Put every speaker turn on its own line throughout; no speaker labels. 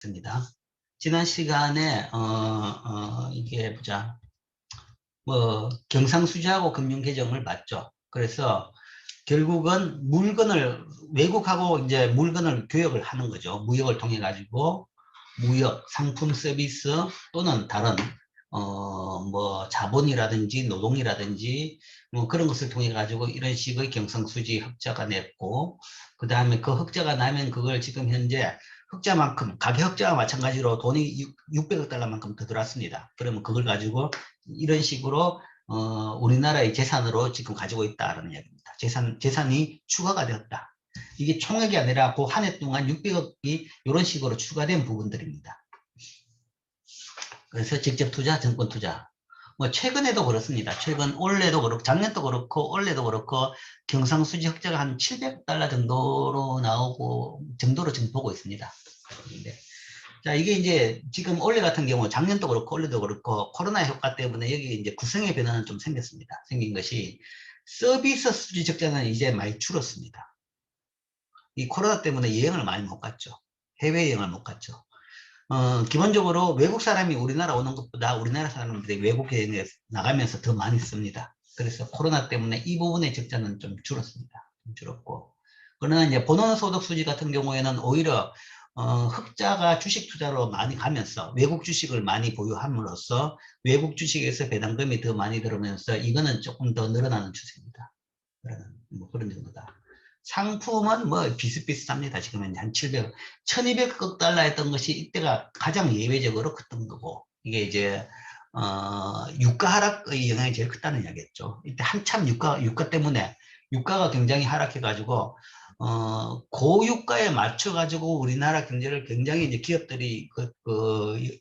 있습니다. 지난 시간에 이게 보자 뭐 경상수지하고 금융개정을 봤죠. 그래서 결국은 물건을 외국하고 이제 물건을 교역을 하는 거죠. 무역을 통해 가지고 무역, 상품, 서비스 또는 다른 뭐 자본이라든지 노동이라든지 뭐 그런 것을 통해 가지고 이런 식의 경상수지 흑자가 냈고, 그 다음에 그 흑자가 나면 그걸 지금 현재 흑자만큼 가계 흑자와 마찬가지로 돈이 600억 달러만큼 더 들어왔습니다. 그러면 그걸 가지고 이런 식으로 우리나라의 재산으로 지금 가지고 있다라는 이야기입니다. 재산이 추가가 되었다. 이게 총액이 아니라 그 한 해 동안 600억이 이런 식으로 추가된 부분들입니다. 그래서 직접 투자, 정권 투자. 뭐 최근에도 그렇습니다. 최근 올해도 그렇고 작년도 그렇고 올해도 그렇고 경상수지 흑자가 한 700달러 정도로 나오고 정도로 지금 보고 있습니다. 네. 자, 이게 이제 지금 올해 같은 경우 작년도 그렇고 올해도 그렇고 코로나 효과 때문에 여기 이제 구성의 변화는 좀 생겼습니다. 생긴 것이 서비스 수지 적자는 이제 많이 줄었습니다. 이 코로나 때문에 여행을 많이 못 갔죠. 해외여행을 못 갔죠. 기본적으로 외국 사람이 우리나라 오는 것보다 우리나라 사람들이 외국 여행에 나가면서 더 많이 씁니다. 그래서 코로나 때문에 이 부분의 적자는 좀 줄었습니다. 좀 줄었고. 그러나 이제 본원소득 수지 같은 경우에는 오히려 흑자가 주식 투자로 많이 가면서 외국 주식을 많이 보유함으로써 외국 주식에서 배당금이 더 많이 들어오면서 이거는 조금 더 늘어나는 추세입니다. 뭐 그런 정도다. 상품은 뭐 비슷비슷합니다. 지금은 한 700억, 1200억 달러 했던 것이 이때가 가장 예외적으로 컸던 거고, 이게 이제, 유가 하락의 영향이 제일 컸다는 이야기였죠. 이때 한참 유가 때문에, 유가가 굉장히 하락해가지고, 고유가에 맞춰가지고 우리나라 경제를 굉장히 이제 기업들이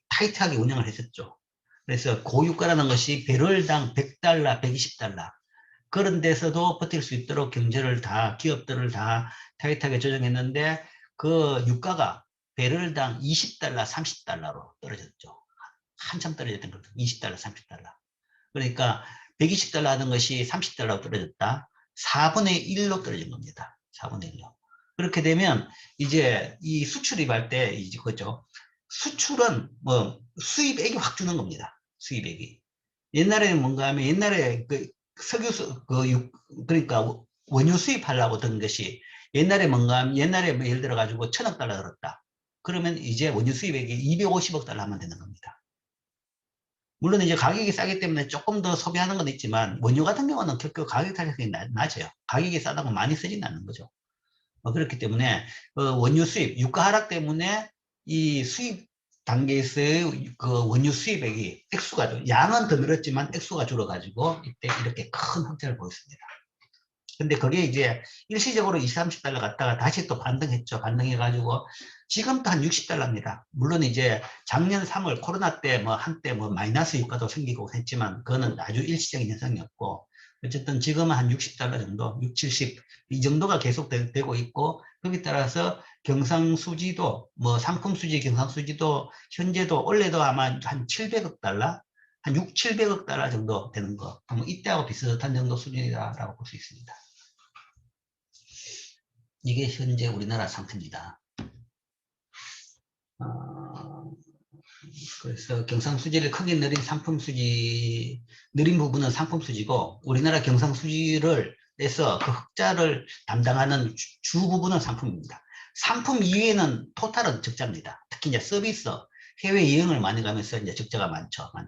타이트하게 운영을 했었죠. 그래서 고유가라는 것이 배럴당 100달러, 120달러. 그런 데서도 버틸 수 있도록 경제를 다, 기업들을 다 타이트하게 조정했는데 그 유가가 배럴당 20달러, 30달러로 떨어졌죠. 한참 떨어졌던 거죠. 20달러, 30달러. 그러니까 120달러 하던 것이 30달러로 떨어졌다. 4분의 1로 떨어진 겁니다. 4분의 1로. 그렇게 되면 이제 이 수출입 할 때 이제 그죠. 수출은 뭐 수입액이 확 주는 겁니다. 수입액이. 옛날에는 뭔가 하면 옛날에 그 석유 그러니까 원유 수입하려고 든 것이 옛날에 뭔가 하면 옛날에 뭐 예를 들어 가지고 1000억 달러 들었다. 그러면 이제 원유 수입액이 250억 달러 하면 되는 겁니다. 물론 이제 가격이 싸기 때문에 조금 더 소비하는 건 있지만 원유 같은 경우는 결코 가격 타격이 낮아요. 가격이 싸다고 많이 쓰지는 않는 거죠. 그렇기 때문에 원유 수입, 유가 하락 때문에 이 수입 단계에서의 그 원유 수입액이 액수가 양은 더 늘었지만 액수가 줄어가지고 이때 이렇게 큰 흑자를 보였습니다. 근데 그게 이제 일시적으로 20, 30달러 갔다가 다시 또 반등했죠. 반등해가지고 지금 또 한 60달러입니다. 물론 이제 작년 3월 코로나 때 뭐 한때 뭐 마이너스 유가도 생기고 했지만 그거는 아주 일시적인 현상이었고 어쨌든 지금은 한 60달러 정도, 6, 70 이 정도가 계속 되고 있고 거기에 따라서 경상수지도 뭐 상품수지 경상수지도 현재도 원래도 아마 한 700억 달러 한 6, 700억 달러 정도 되는 거. 이때하고 비슷한 정도 수준이다라고 볼 수 있습니다. 이게 현재 우리나라 상태입니다. 그래서 경상수지를 크게 느린 상품수지, 느린 부분은 상품수지고, 우리나라 경상수지를 해서 그 흑자를 담당하는 주 부분은 상품입니다. 상품 이외에는 토탈은 적자입니다. 특히 이제 서비스, 해외 여행을 많이 가면서 이제 적자가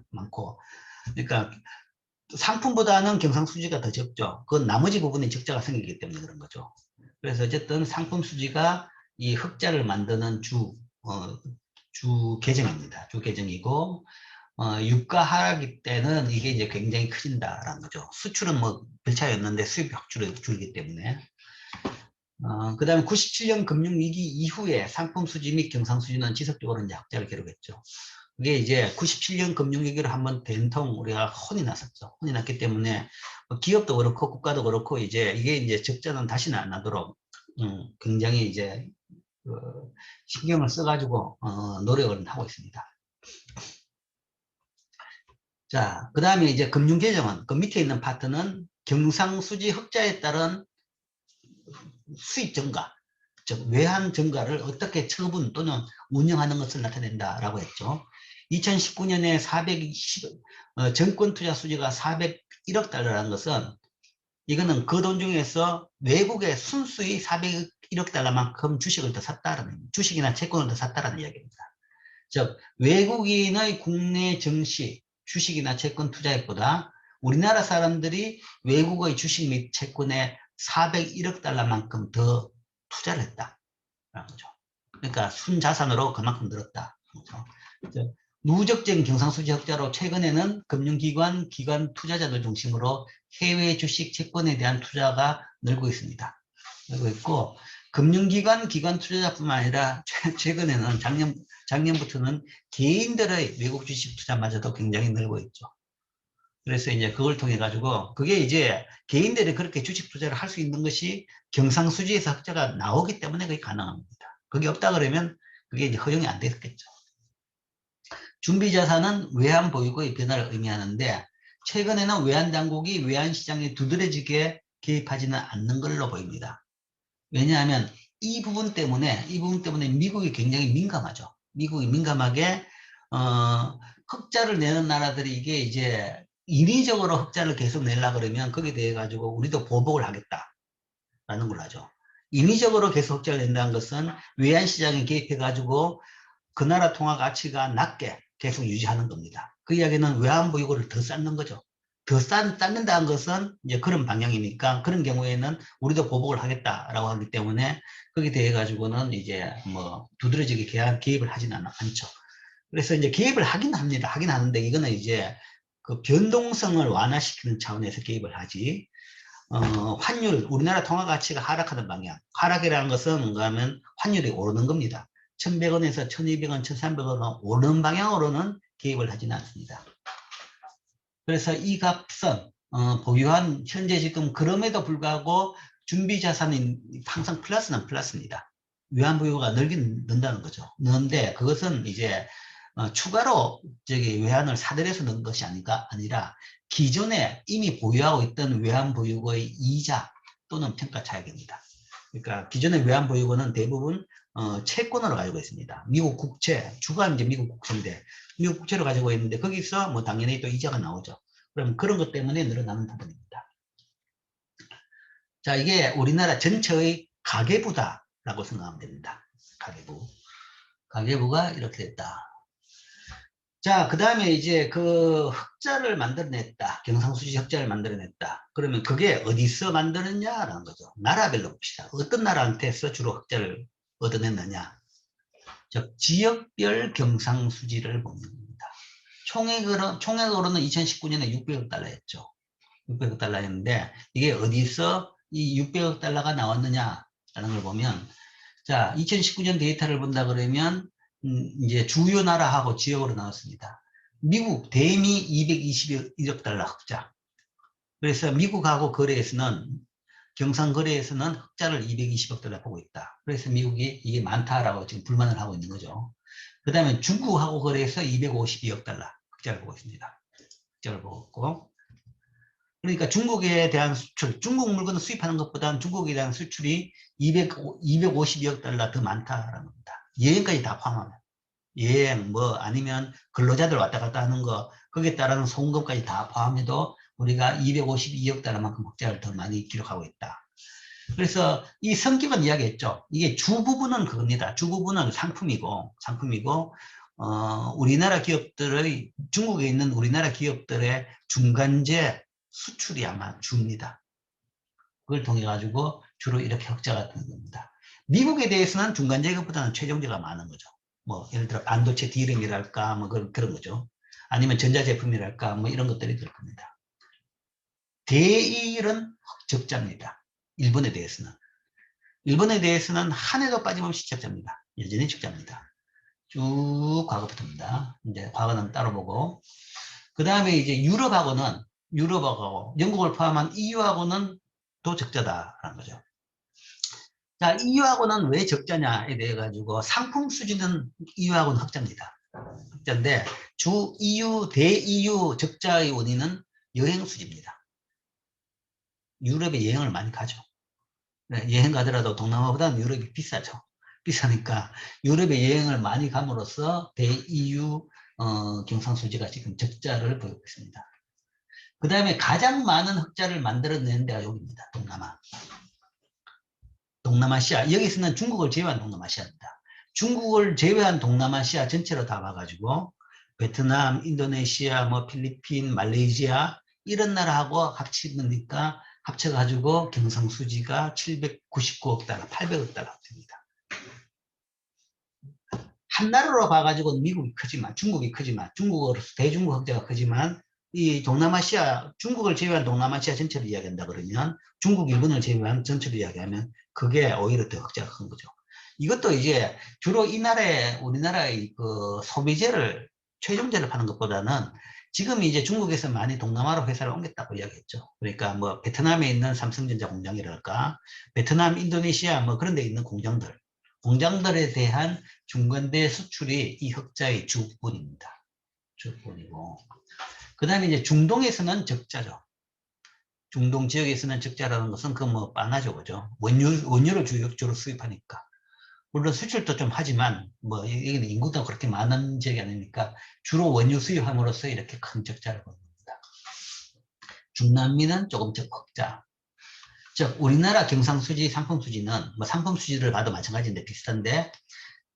많고. 그러니까 상품보다는 경상수지가 더 적죠. 그건 나머지 부분에 적자가 생기기 때문에 그런 거죠. 그래서 어쨌든 상품수지가 이 흑자를 만드는 주 계정입니다. 주 계정이고, 유가 하락일 때는 이게 이제 굉장히 커진다라는 거죠. 수출은 뭐 별 차이 없는데 수입이 확 줄기 때문에. 그 다음에 97년 금융위기 이후에 상품수지 및 경상수지는 지속적으로 이제 흑자를 기록했죠. 그게 이제 97년 금융위기로 한번 된통 우리가 혼이 났었죠. 혼이 났기 때문에 기업도 그렇고 국가도 그렇고 이제 이게 이제 적자는 다시는 안 나도록 굉장히 이제 신경을 써가지고 노력을 하고 있습니다. 자, 그 다음에 이제 금융계정은 그 밑에 있는 파트는 경상수지 흑자에 따른 수입 증가. 즉 외환 증가를 어떻게 처분 또는 운영하는 것을 나타낸다라고 했죠. 2019년에 정권 투자 수지가 401억 달러라는 것은 이거는 그 돈 중에서 외국의 순수히 401억 달러만큼 주식을 더 샀다라는, 주식이나 채권을 더 샀다라는 이야기입니다. 즉 외국인의 국내 증시, 주식이나 채권 투자액보다 우리나라 사람들이 외국의 주식 및 채권에 401억 달러만큼 더 투자를 했다라는 거죠. 그러니까 순자산으로 그만큼 늘었다. 그렇죠? 누적적인 경상수지 흑자로 최근에는 금융기관, 기관 투자자들 중심으로 해외 주식 채권에 대한 투자가 늘고 있습니다. 늘고 있고, 금융기관, 기관 투자자뿐만 아니라 최근에는 작년부터는 개인들의 외국 주식 투자마저도 굉장히 늘고 있죠. 그래서 이제 그걸 통해 가지고 그게 이제 개인들이 그렇게 주식 투자를 할 수 있는 것이 경상수지에서 흑자가 나오기 때문에 그게 가능합니다. 그게 없다 그러면 그게 이제 허용이 안 됐겠죠. 준비자산은 외환보유고의 변화를 의미하는데 최근에는 외환당국이 외환시장에 두드러지게 개입하지는 않는 걸로 보입니다. 왜냐하면 이 부분 때문에 미국이 굉장히 민감하죠. 미국이 민감하게 흑자를 내는 나라들이 이게 이제 인위적으로 흑자를 계속 내려 그러면 거기에 대해 가지고 우리도 보복을 하겠다라는 걸 하죠. 인위적으로 계속 흑자를 낸다는 것은 외환시장에 개입해 가지고 그 나라 통화 가치가 낮게 계속 유지하는 겁니다. 그 이야기는 외환보유고를 더 쌓는 거죠. 더 쌓는다는 것은 이제 그런 방향이니까 그런 경우에는 우리도 보복을 하겠다라고 하기 때문에 거기에 대해 가지고는 이제 뭐 두드러지게 개입을 하지는 않죠. 그래서 이제 개입을 하긴 합니다. 하긴 하는데 이거는 이제 그 변동성을 완화시키는 차원에서 개입을 하지. 환율, 우리나라 통화 가치가 하락하는 방향. 하락이라는 것은 뭔가 하면 환율이 오르는 겁니다. 1,100원에서 1,200원, 1,300원 오르는 방향으로는 개입을 하지는 않습니다. 그래서 이 값은 보유한 현재 지금 그럼에도 불구하고 준비자산이 항상 플러스는 플러스입니다. 외환보유가 늘긴 는다는 거죠. 는데 그것은 이제 추가로 외환을 사들여서 넣은 것이 아니라 기존에 이미 보유하고 있던 외환보유고의 이자 또는 평가 차익입니다. 그러니까 기존의 외환보유고는 대부분 채권으로 가지고 있습니다. 미국 국채, 주가 이제 미국 국채인데 미국 국채를 가지고 있는데 거기서 뭐 당연히 또 이자가 나오죠. 그럼 그런 것 때문에 늘어나는 부분입니다. 자, 이게 우리나라 전체의 가계부다라고 생각하면 됩니다. 가계부. 가계부가 이렇게 됐다. 자, 그 다음에 이제 그 흑자를 만들어냈다. 경상수지 흑자를 만들어냈다. 그러면 그게 어디서 만들었냐라는 거죠. 나라별로 봅시다. 어떤 나라한테서 주로 흑자를 얻어냈느냐. 즉, 지역별 경상수지를 보는 겁니다. 총액으로는 2019년에 600억 달러였죠. 600억 달러였는데 이게 어디서 이 600억 달러가 나왔느냐라는 걸 보면 자, 2019년 데이터를 본다 그러면 이제 주요 나라하고 지역으로 나왔습니다. 미국 대미 221억 달러 흑자. 그래서 미국하고 거래에서는 경상 거래에서는 흑자를 220억 달러 보고 있다. 그래서 미국이 이게 많다라고 지금 불만을 하고 있는 거죠. 그 다음에 중국하고 거래해서 252억 달러 흑자를 보고 있습니다. 흑자를 보고 있고. 그러니까 중국에 대한 수출, 중국 물건을 수입하는 것보다는 중국에 대한 수출이 252억 달러 더 많다라는 겁니다. 여행까지 다 포함하면. 여행, 뭐, 아니면 근로자들 왔다 갔다 하는 거, 거기에 따르는 송금까지 다 포함해도 우리가 252억 달러만큼 흑자를 더 많이 기록하고 있다. 그래서 이 성격은 이야기했죠. 이게 주부분은 그겁니다. 주부분은 상품이고, 우리나라 기업들의, 중국에 있는 우리나라 기업들의 중간재 수출이 아마 줍니다. 그걸 통해 가지고 주로 이렇게 흑자가 되는 겁니다. 미국에 대해서는 중간재가보다는 최종재가 많은 거죠. 뭐 예를 들어 반도체 D램이랄까 뭐 그런 거죠. 아니면 전자제품이랄까 뭐 이런 것들이 들 겁니다. 대일은 적자입니다. 일본에 대해서는 한 해도 빠짐없이 적자입니다. 여전히 적자입니다. 쭉 과거부터입니다. 이제 과거는 따로 보고 그 다음에 이제 유럽하고 영국을 포함한 EU하고는 또 적자다라는 거죠. 자, EU하고는 왜 적자냐에 대해 가지고 상품 수지는 EU하고는 흑자입니다. 흑자인데 대EU 적자의 원인은 여행 수지입니다. 유럽에 여행을 많이 가죠. 여행 가더라도 동남아보다는 유럽이 비싸죠. 비싸니까 유럽에 여행을 많이 감으로써 대EU 경상수지가 지금 적자를 보이고 있습니다. 그 다음에 가장 많은 흑자를 만들어내는 데가 여기입니다. 동남아. 동남아시아. 여기서는 중국을 제외한 동남아시아입니다. 중국을 제외한 동남아시아 전체로 다 봐가지고 베트남, 인도네시아, 뭐 필리핀, 말레이시아 이런 나라하고 합치니까 합쳐가지고 경상수지가 799억 달러, 800억 달러 됩니다. 한 나라로 봐가지고 미국이 크지만, 중국이 크지만, 중국으로서 대중국 흑자가 크지만, 이 동남아시아, 중국을 제외한 동남아시아 전체를 이야기한다 그러면, 중국, 일본을 제외한 전체를 이야기하면, 그게 오히려 더 흑자가 큰 거죠. 이것도 이제 주로 이 나라에, 우리나라의 그 소비재를, 최종재를 파는 것보다는 지금 이제 중국에서 많이 동남아로 회사를 옮겼다고 이야기했죠. 그러니까 뭐 베트남에 있는 삼성전자 공장이랄까, 베트남, 인도네시아 뭐 그런 데 있는 공장들에 대한 중간대 수출이 이 흑자의 주분입니다. 주분이고. 그 다음에 이제 중동에서는 적자죠. 중동 지역에서는 적자라는 것은 그 뭐 뻔하죠. 그죠? 원유를 주로 수입하니까. 물론 수출도 좀 하지만 뭐 여기는 인구도 그렇게 많은 지역이 아니니까 주로 원유 수입함으로써 이렇게 큰 적자를 보입니다. 중남미는 조금 흑자. 즉 우리나라 경상수지, 상품수지는 뭐 상품수지를 봐도 마찬가지인데 비슷한데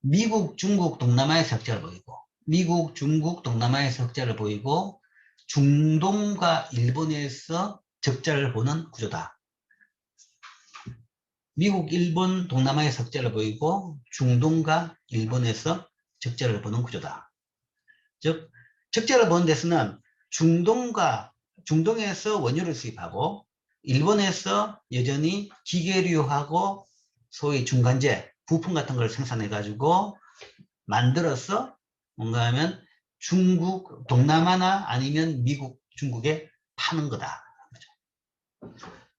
미국, 중국, 동남아에서 흑자를 보이고 미국, 중국, 동남아에서 흑자를 보이고 중동과 일본에서 적자를 보는 구조다. 미국, 일본, 동남아에서 흑자를 보이고 중동과 일본에서 적자를 보는 구조다. 즉 적자를 보는 데서는 중동에서 원유를 수입하고 일본에서 여전히 기계류하고 소위 중간재, 부품 같은 걸 생산해 가지고 만들어서 뭔가 하면 중국, 동남아나 아니면 미국, 중국에 파는 거다.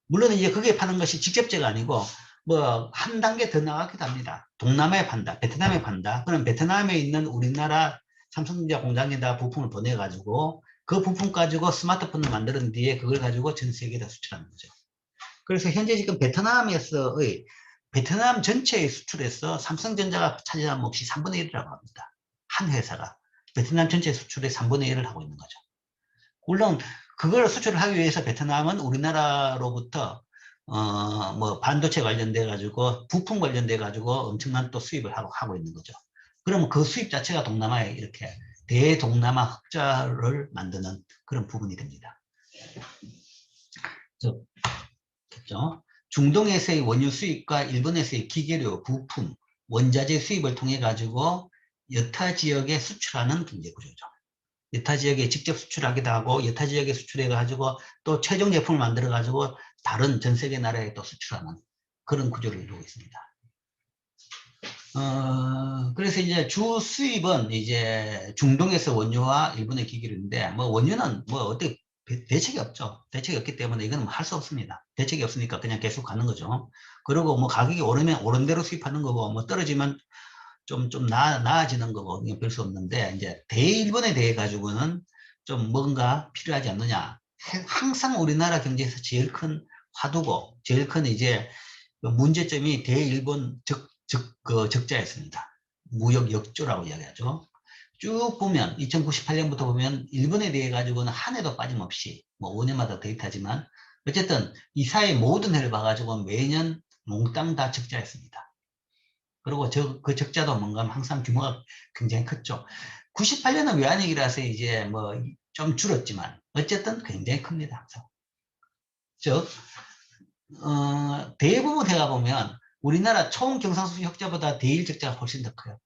물론 이제 그게 파는 것이 직접제가 아니고 뭐 한 단계 더 나가기도 합니다. 동남아에 판다, 베트남에 판다. 그럼 베트남에 있는 우리나라 삼성전자 공장에다 부품을 보내가지고 그 부품 가지고 스마트폰을 만드는 뒤에 그걸 가지고 전 세계에다 수출하는 거죠. 그래서 현재 지금 베트남 전체의 수출에서 삼성전자가 차지하는 몫이 3분의 1이라고 합니다. 한 회사가 베트남 전체 수출의 3분의 1을 하고 있는 거죠. 물론 그걸 수출을 하기 위해서 베트남은 우리나라로부터 뭐 반도체 관련돼 가지고 부품 관련돼 가지고 엄청난 또 수입을 하고 있는 거죠. 그러면 그 수입 자체가 동남아에 이렇게 대동남아 흑자를 만드는 그런 부분이 됩니다. 그렇죠? 중동에서의 원유 수입과 일본에서의 기계료, 부품, 원자재 수입을 통해 가지고 여타 지역에 수출하는 경제 구조죠. 여타 지역에 직접 수출하기도 하고 여타 지역에 수출해 가지고 또 최종 제품을 만들어 가지고 다른 전 세계 나라에 또 수출하는 그런 구조를 이루고 있습니다. 그래서 이제 주 수입은 이제 중동에서 원유와 일본의 기기류인데 뭐 원유는 뭐 어떻게 대책이 없죠. 대책이 없기 때문에 이거는 뭐 할 수 없습니다. 대책이 없으니까 그냥 계속 가는 거죠. 그리고 뭐 가격이 오르면 오른 대로 수입하는 거고 뭐 떨어지면 좀 나아지는 거고 별 수 없는데 이제 대일본에 대해 가지고는 좀 뭔가 필요하지 않느냐. 항상 우리나라 경제에서 제일 큰 화두고 제일 큰 이제 문제점이 대일본 그 적자였습니다. 무역 역조라고 이야기하죠. 쭉 보면 2098년부터 보면 일본에 대해 가지고는 한 해도 빠짐없이 뭐 5년마다 데이터지만 어쨌든 이 사회 모든 해를 봐가지고 매년 몽땅 다 적자였습니다. 그리고 그 적자도 뭔가 항상 규모가 굉장히 컸죠. 98년은 외환위기라서 이제 뭐 좀 줄었지만 어쨌든 굉장히 큽니다. 항상. 즉 대부분 해가 보면 우리나라 총 경상수지 흑자보다 대일 적자가 훨씬 더 커요.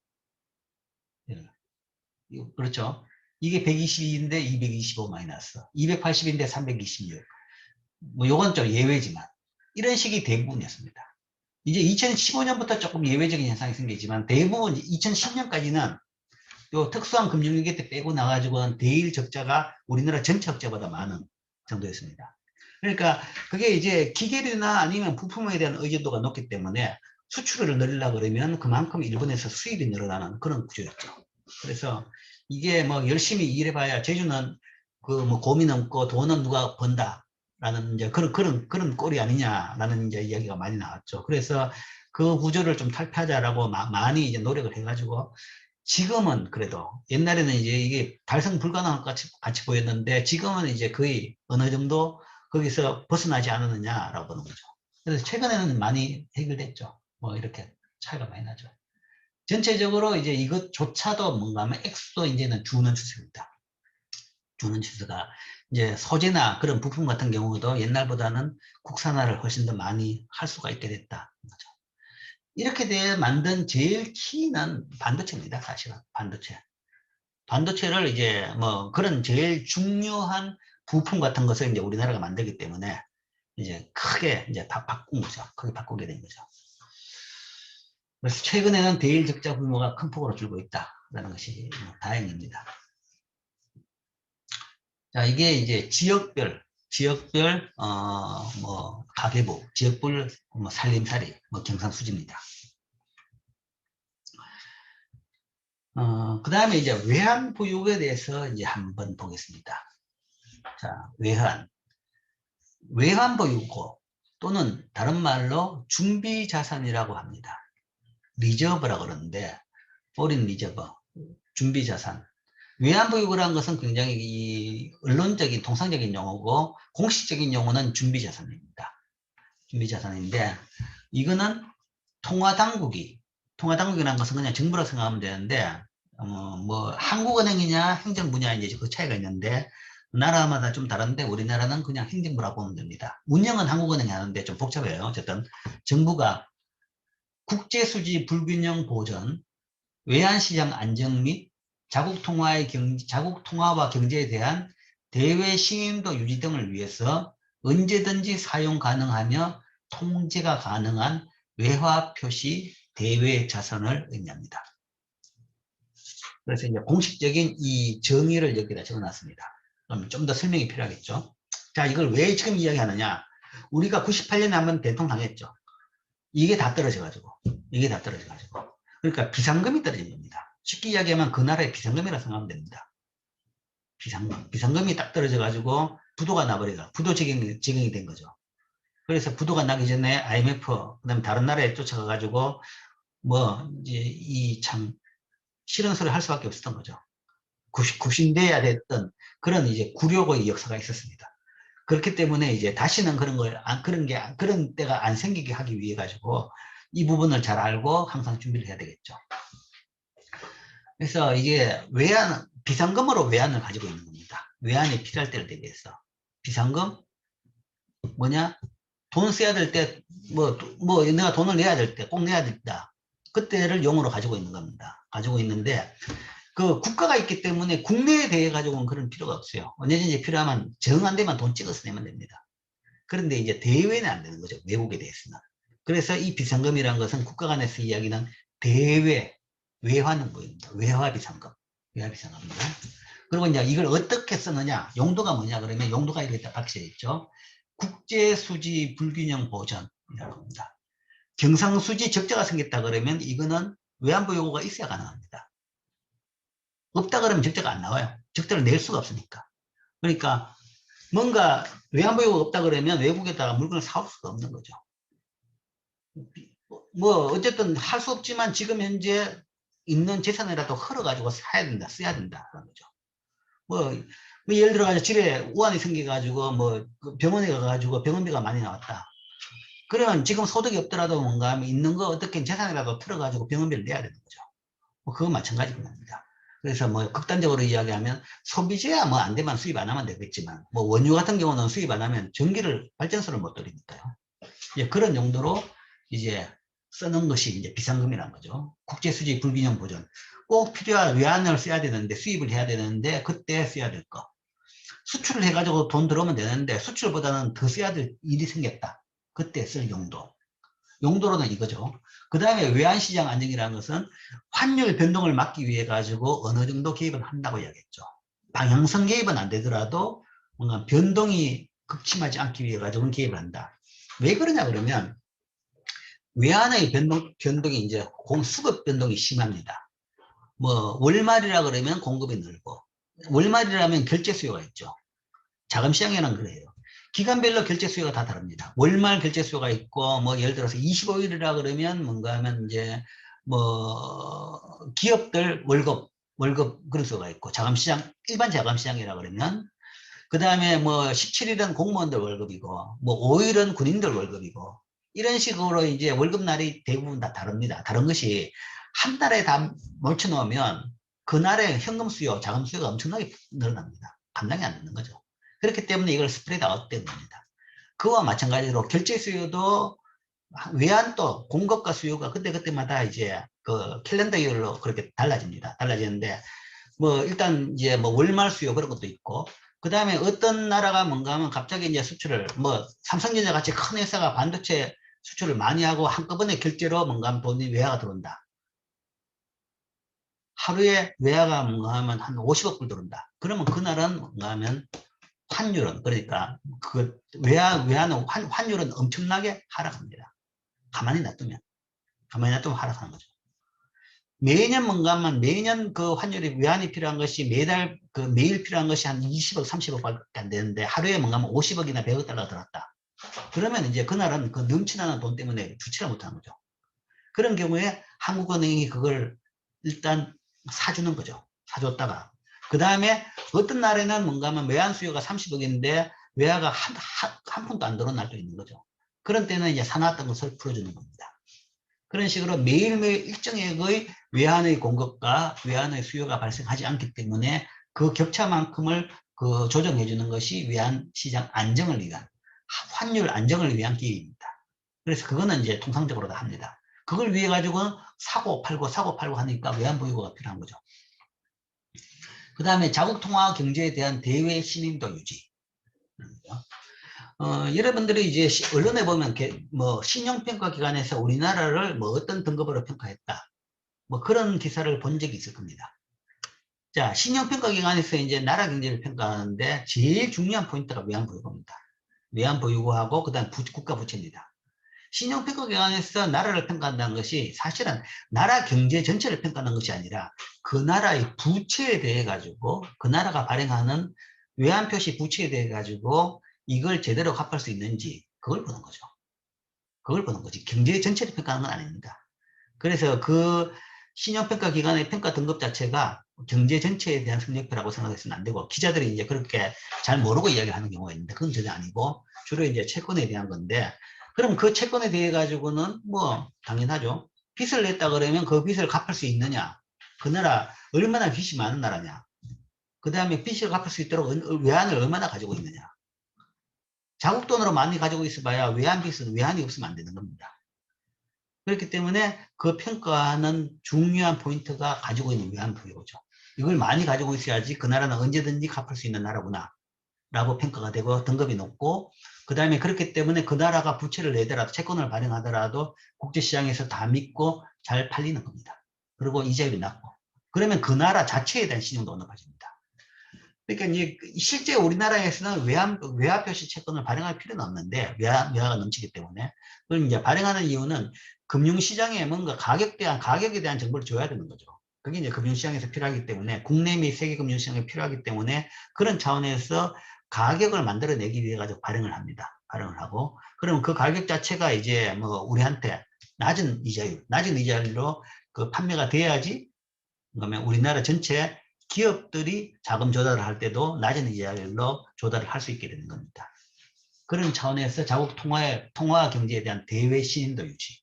그렇죠. 이게 122인데 225 마이너스, 280인데 326. 뭐 요건 좀 예외지만 이런 식이 대부분이었습니다. 이제 2015년부터 조금 예외적인 현상이 생기지만 대부분 2010년까지는 요 특수한 금융위기 때 빼고 나가지고는 대일 적자가 우리나라 전체 흑자보다 많은 정도였습니다. 그러니까 그게 이제 기계류나 아니면 부품에 대한 의존도가 높기 때문에 수출을 늘리려고 그러면 그만큼 일본에서 수입이 늘어나는 그런 구조였죠. 그래서 이게 뭐 열심히 일해봐야 제주는 그 뭐 고민 없고 돈은 누가 번다. 라는 이제 그런 꼴이 아니냐라는 이제 이야기가 많이 나왔죠. 그래서 그 구조를 좀 탈피하자라고 많이 이제 노력을 해가지고 지금은 그래도 옛날에는 이제 이게 달성 불가능할 것 같이 보였는데 지금은 이제 거의 어느 정도 거기서 벗어나지 않았느냐라고 보는 거죠. 그래서 최근에는 많이 해결됐죠. 뭐 이렇게 차이가 많이 나죠. 전체적으로 이제 이것조차도 뭔가 하면 액수도 이제는 주는 추세입니다. 주는 추세가 이제 소재나 그런 부품 같은 경우도 옛날보다는 국산화를 훨씬 더 많이 할 수가 있게 됐다. 이렇게 돼 만든 제일 키는 반도체입니다. 사실은 반도체. 반도체를 이제 뭐 그런 제일 중요한 부품 같은 것을 이제 우리나라가 만들기 때문에 이제 크게 이제 다 바꾼 거죠. 크게 바꾸게 된 거죠. 그래서 최근에는 대일 적자 규모가 큰 폭으로 줄고 있다라는 것이 다행입니다. 자, 이게 이제 지역별 뭐 가계부, 지역별 뭐 살림살이, 뭐 경상수지입니다. 그 다음에 이제 외환보유고에 대해서 이제 한번 보겠습니다. 자, 외환보유고 또는 다른 말로 준비자산이라고 합니다. 리저브라고 그러는데, foreign reserve, 준비자산. 외환보유고라는 것은 굉장히 이 언론적인, 통상적인 용어고, 공식적인 용어는 준비자산입니다. 준비자산인데, 이거는 통화당국이라는 것은 그냥 정부라고 생각하면 되는데, 뭐, 한국은행이냐, 행정부냐, 이제 그 차이가 있는데, 나라마다 좀 다른데, 우리나라는 그냥 행정부라고 보면 됩니다. 운영은 한국은행이 하는데 좀 복잡해요. 어쨌든, 정부가 국제수지 불균형 보전, 외환시장 안정 및 자국통화와 경제에 대한 대외 신임도 유지 등을 위해서 언제든지 사용 가능하며 통제가 가능한 외화 표시 대외 자산을 의미합니다. 그래서 이제 공식적인 이 정의를 여기다 적어놨습니다. 그럼 좀 더 설명이 필요하겠죠. 자, 이걸 왜 지금 이야기하느냐? 우리가 98년에 한번 대통령 당했죠. 이게 다 떨어져가지고. 그러니까 비상금이 떨어진 겁니다. 쉽게 이야기하면 그 나라의 비상금이라 생각하면 됩니다. 비상금이 딱 떨어져가지고 부도가 나버리다. 부도 적용이 된 거죠. 그래서 부도가 나기 전에 IMF, 그 다음에 다른 나라에 쫓아가가지고 뭐 이제 이 참 싫은 소리 할 수밖에 없었던 거죠. 굽신대야 됐던 그런 이제 굴욕의 역사가 있었습니다. 그렇기 때문에 이제 다시는 그런 때가 안 생기게 하기 위해 가지고 이 부분을 잘 알고 항상 준비를 해야 되겠죠. 그래서 이게 비상금으로 외환을 가지고 있는 겁니다. 외환이 필요할 때를 대비해서. 비상금? 뭐냐? 돈 써야 될 때, 내가 돈을 내야 될 때, 꼭 내야 된다. 그때를 용으로 가지고 있는 겁니다. 가지고 있는데, 그 국가가 있기 때문에 국내에 대해 가지고는 그런 필요가 없어요. 언제든지 필요하면 정한 데만 돈 찍어서 내면 됩니다. 그런데 이제 대외는 안 되는 거죠. 외국에 대해서는. 그래서 이 비상금이라는 것은 국가 간에서 이야기는 대외, 외화는 보입니다. 외화 비상금. 그리고 이제 이걸 어떻게 쓰느냐, 용도가 뭐냐, 그러면 용도가 이렇게 딱 박혀 있죠. 국제수지 불균형 보전이라고 합니다. 경상수지 적자가 생겼다 그러면 이거는 외환보 요구가 있어야 가능합니다. 없다 그러면 적자가 안 나와요. 적자를 낼 수가 없으니까. 그러니까 뭔가 외환보 요구가 없다 그러면 외국에다가 물건을 사올 수가 없는 거죠. 뭐 어쨌든 할 수 없지만 지금 현재 있는 재산이라도 흘러가지고 사야 된다, 써야 된다 그런 거죠. 뭐 예를 들어가지고 집에 우환이 생겨가지고 병원에 가가지고 병원비가 많이 나왔다. 그러면 지금 소득이 없더라도 뭔가 있는 거 어떻게 재산이라도 틀어가지고 병원비를 내야 되는 거죠. 그건 마찬가지인 겁니다. 그래서 극단적으로 이야기하면 소비재야 안 되면 수입 안 하면 되겠지만 원유 같은 경우는 수입 안 하면 발전소를 못 돌리니까요. 그런 용도로 이제 쓰는 것이 이제 비상금이라는 거죠. 국제수지 불균형 보전. 꼭 필요한 외환을 써야 되는데 수입을 해야 되는데 그때 써야 될 거. 수출을 해가지고 돈 들어오면 되는데 수출보다는 더 써야 될 일이 생겼다. 그때 쓸 용도. 용도로는 이거죠. 그 다음에 외환시장 안정이라는 것은 환율 변동을 막기 위해 가지고 어느 정도 개입을 한다고 이야기했죠. 방향성 개입은 안 되더라도 뭔가 변동이 극심하지 않기 위해 가지고는 개입을 한다. 왜 그러냐 그러면 외환의 변동이 이제 수급 변동이 심합니다. 월말이라 그러면 공급이 늘고 월말이라면 결제 수요가 있죠. 자금시장에는 그래요. 기간별로 결제 수요가 다 다릅니다. 월말 결제 수요가 있고, 뭐, 예를 들어서 25일이라 그러면 뭔가 하면 이제, 뭐, 기업들 월급 그런 수요가 있고, 자금시장, 일반 자금시장이라 그러면, 그 다음에 뭐, 17일은 공무원들 월급이고, 뭐, 5일은 군인들 월급이고, 이런 식으로 이제 월급날이 대부분 다 다릅니다. 다른 것이 한 달에 다 몰쳐놓으면, 그날의 현금 수요, 자금 수요가 엄청나게 늘어납니다. 감당이 안 되는 거죠. 그렇기 때문에 이걸 스프레드 아웃 때문입니다. 그와 마찬가지로 결제 수요도 외환도 공급과 수요가 그때그때마다 이제 그 캘린더별로 그렇게 달라집니다. 달라지는데 뭐 일단 이제 뭐 월말 수요 그런 것도 있고 그 다음에 어떤 나라가 뭔가 하면 갑자기 이제 수출을 뭐 삼성전자 같이 큰 회사가 반도체 수출을 많이 하고 한꺼번에 결제로 뭔가 하면 돈이 외화가 들어온다. 하루에 외화가 뭔가 하면 한 50억 불 들어온다. 그러면 그날은 뭔가 하면 환율은 그러니까 그 외화는 환율은 엄청나게 하락합니다. 가만히 놔두면 하락하는 거죠. 매년 뭔가 하면 매년 그 환율이 외환이 필요한 것이 매달 그 매일 필요한 것이 한 20억 30억밖에 안 되는데 하루에 뭔가 하면 50억이나 100억 달러 들었다. 그러면 이제 그날은 그 넘치나는 돈 때문에 주치를 못하는 거죠. 그런 경우에 한국은행이 그걸 일단 사주는 거죠. 사줬다가 그 다음에 어떤 날에는 뭔가 하면 외환 수요가 30억인데 외화가 한 푼도 안 들어온 날도 있는 거죠. 그런 때는 이제 사놨던 것을 풀어주는 겁니다. 그런 식으로 매일매일 일정액의 외환의 공급과 외환의 수요가 발생하지 않기 때문에 그 격차만큼을 그 조정해 주는 것이 외환 시장 안정을 위한 환율 안정을 위한 기회입니다. 그래서 그거는 이제 통상적으로 다 합니다. 그걸 위해 가지고는 사고 팔고 하니까 외환 보유고가 필요한 거죠. 그 다음에 자국 통화 경제에 대한 대외 신임도 유지. 여러분들이 이제 언론에 보면 뭐 신용평가 기관에서 우리나라를 뭐 어떤 등급으로 평가했다. 뭐 그런 기사를 본 적이 있을 겁니다. 자, 신용평가 기관에서 이제 나라 경제를 평가하는데 제일 중요한 포인트가 외환보유고입니다. 외환보유고하고 그다음 국가 부채입니다. 신용평가 기관에서 나라를 평가한다는 것이 사실은 나라 경제 전체를 평가하는 것이 아니라 그 나라의 부채에 대해 가지고 그 나라가 발행하는 외환표시 부채에 대해 가지고 이걸 제대로 갚을 수 있는지 그걸 보는 거죠. 그걸 보는 거지. 경제 전체를 평가하는 건 아닙니다. 그래서 그 신용평가 기관의 평가 등급 자체가 경제 전체에 대한 성적표라고 생각해서는 안 되고 기자들이 이제 그렇게 잘 모르고 이야기를 하는 경우가 있는데 그건 전혀 아니고 주로 이제 채권에 대한 건데 그럼 그 채권에 대해 가지고는 뭐 당연하죠. 빚을 냈다 그러면 그 빚을 갚을 수 있느냐. 그 나라 얼마나 빚이 많은 나라냐. 그 다음에 빚을 갚을 수 있도록 외환을 얼마나 가지고 있느냐. 자국 돈으로 많이 가지고 있어봐야 외환 빚은 외환이 없으면 안 되는 겁니다. 그렇기 때문에 그 평가하는 중요한 포인트가 가지고 있는 외환보유고죠. 이걸 많이 가지고 있어야지 그 나라는 언제든지 갚을 수 있는 나라구나 라고 평가가 되고 등급이 높고 그 다음에 그렇기 때문에 그 나라가 부채를 내더라도 채권을 발행하더라도 국제시장에서 다 믿고 잘 팔리는 겁니다. 그리고 이자율이 낮고 그러면 그 나라 자체에 대한 신용도 높아집니다. 그러니까 이제 실제 우리나라에서는 외화표시 채권을 발행할 필요는 없는데 외화가 넘치기 때문에 그럼 이제 발행하는 이유는 금융시장에 뭔가 가격에 대한 정보를 줘야 되는 거죠. 그게 이제 금융시장에서 필요하기 때문에 국내 및 세계 금융시장에 필요하기 때문에 그런 차원에서 가격을 만들어내기 위해 가지고 발행을 합니다. 발행을 하고 그러면 그 가격 자체가 이제 뭐 우리한테 낮은 이자율로 그 판매가 돼야지 그러면 우리나라 전체 기업들이 자금 조달을 할 때도 낮은 이자율로 조달을 할 수 있게 되는 겁니다. 그런 차원에서 자국 통화 경제에 대한 대외 신인도 유지.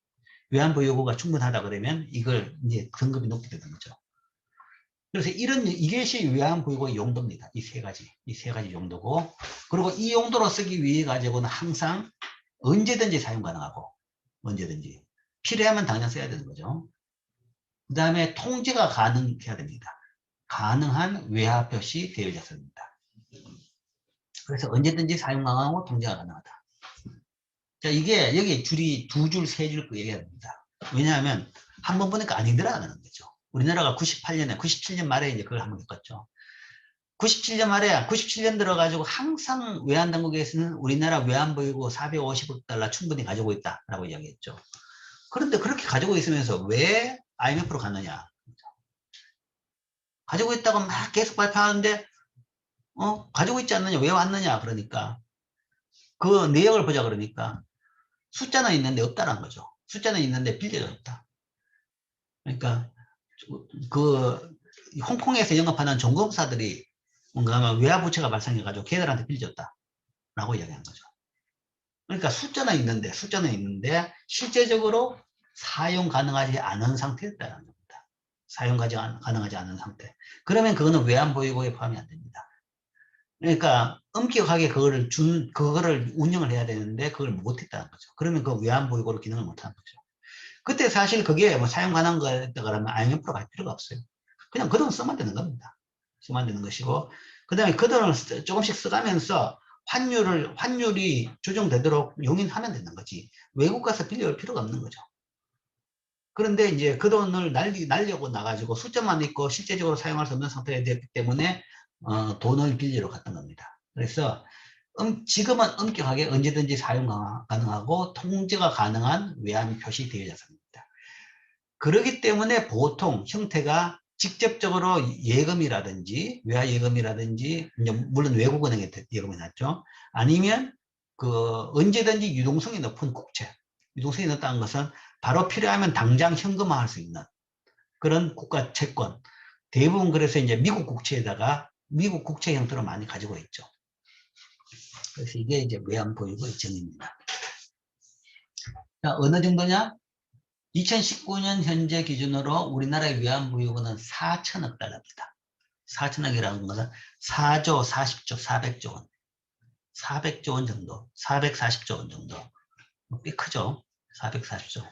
외환보유 요구가 충분하다 그러면 이걸 이제 등급이 높게 되는 거죠. 그래서 이것이 외환보유고의 용도입니다. 이 세 가지 용도고. 그리고 이 용도로 쓰기 위해 가지고는 항상 언제든지 사용 가능하고, 언제든지. 필요하면 당장 써야 되는 거죠. 그 다음에 통제가 가능해야 됩니다. 가능한 외화표시 대외자산입니다. 그래서 언제든지 사용 가능하고 통제가 가능하다. 자, 이게 여기 줄이 두 줄, 세 줄 얘기해야 됩니다. 왜냐하면 한 번 보니까 안 힘들어하는 거죠. 우리나라가 97년 말에 이제 그걸 한번 겪었죠. 97년 들어가지고 항상 외환당국에서는 우리나라 외환보유고 450억 달러 충분히 가지고 있다라고 이야기했죠. 그런데 그렇게 가지고 있으면서 왜 IMF로 갔느냐. 가지고 있다고 막 계속 발표하는데 가지고 있지 않느냐 왜 왔느냐 그러니까 그 내역을 보자 그러니까 숫자는 있는데 없다는 거죠. 숫자는 있는데 빌려줬다. 그러니까 그 홍콩에서 영업하는 종검사들이 뭔가 외화부채가 발생해가지고 걔들한테 빌려줬다라고 이야기한 거죠. 그러니까 숫자는 있는데 실제적으로 사용 가능하지 않은 상태였다는 겁니다. 사용 가능하지 않은 상태. 그러면 그거는 외환보유고에 포함이 안 됩니다. 그러니까 엄격하게 그거를 운영을 해야 되는데 그걸 못했다는 거죠. 그러면 그 외환보유고로 기능을 못하는 거죠. 그때 사실 그게 뭐 사용 가능한 거였다 그러면 IMF로 갈 필요가 없어요. 그냥 그 돈 쓰면 되는 겁니다. 쓰면 되는 것이고, 그 다음에 그 돈을 조금씩 써가면서 환율이 조정되도록 용인하면 되는 거지. 외국 가서 빌려올 필요가 없는 거죠. 그런데 이제 그 돈을 날려고 나가지고 숫자만 있고 실제적으로 사용할 수 없는 상태가 됐기 때문에 돈을 빌리러 갔던 겁니다. 그래서 지금은 엄격하게 언제든지 사용 가능하고 통제가 가능한 외환 표시 대여 자산입니다. 그렇기 때문에 보통 형태가 직접적으로 예금이라든지 외화 예금이라든지 물론 외국은행에 예금이 났죠. 아니면 그 언제든지 유동성이 높은 국채. 유동성이 높다는 것은 바로 필요하면 당장 현금화할 수 있는 그런 국가 채권. 대부분 그래서 이제 미국 국채에다가 미국 국채 형태로 많이 가지고 있죠. 그래서 이게 이제 외환 보유고의 정의입니다. 자, 어느 정도냐? 2019년 현재 기준으로 우리나라의 외환보유고는 4천억 달러입니다. 4천억이라는 것은 4조, 40조, 400조 원. 400조 원 정도, 440조 원 정도. 꽤 크죠? 440조.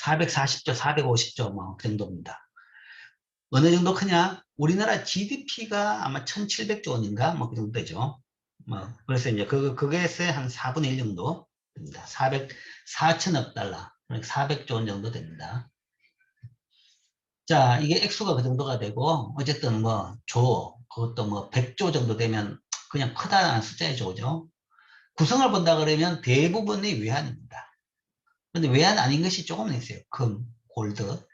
440조, 450조 뭐 정도입니다. 어느 정도 크냐? 우리나라 GDP가 아마 1700조 원인가? 뭐 그 정도 되죠. 뭐, 그래서 이제 그게서 한 4분의 1 정도 됩니다. 4천억 달러. 그러니까 400조 원 정도 됩니다. 자, 이게 액수가 그 정도가 되고, 어쨌든 뭐, 그것도 뭐, 100조 정도 되면 그냥 크다는 숫자의 조죠. 구성을 본다 그러면 대부분이 외환입니다. 근데 외환 아닌 것이 조금은 있어요. 금, 골드,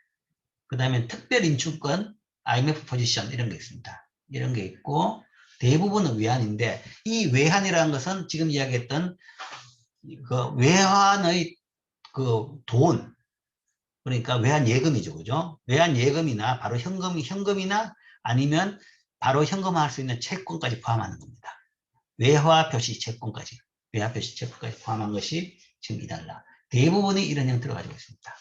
그 다음에 특별인출권, IMF 포지션 이런 게 있습니다. 이런 게 있고, 대부분은 외환인데, 이 외환이라는 것은 지금 이야기했던 그 외환의 그 돈, 그러니까 외환예금이죠. 그죠? 외환예금이나 바로 현금이나 아니면 바로 현금화할 수 있는 채권까지 포함하는 겁니다. 외화표시 채권까지 포함한 것이 지금 2달러. 대부분이 이런 형태로 가지고 있습니다.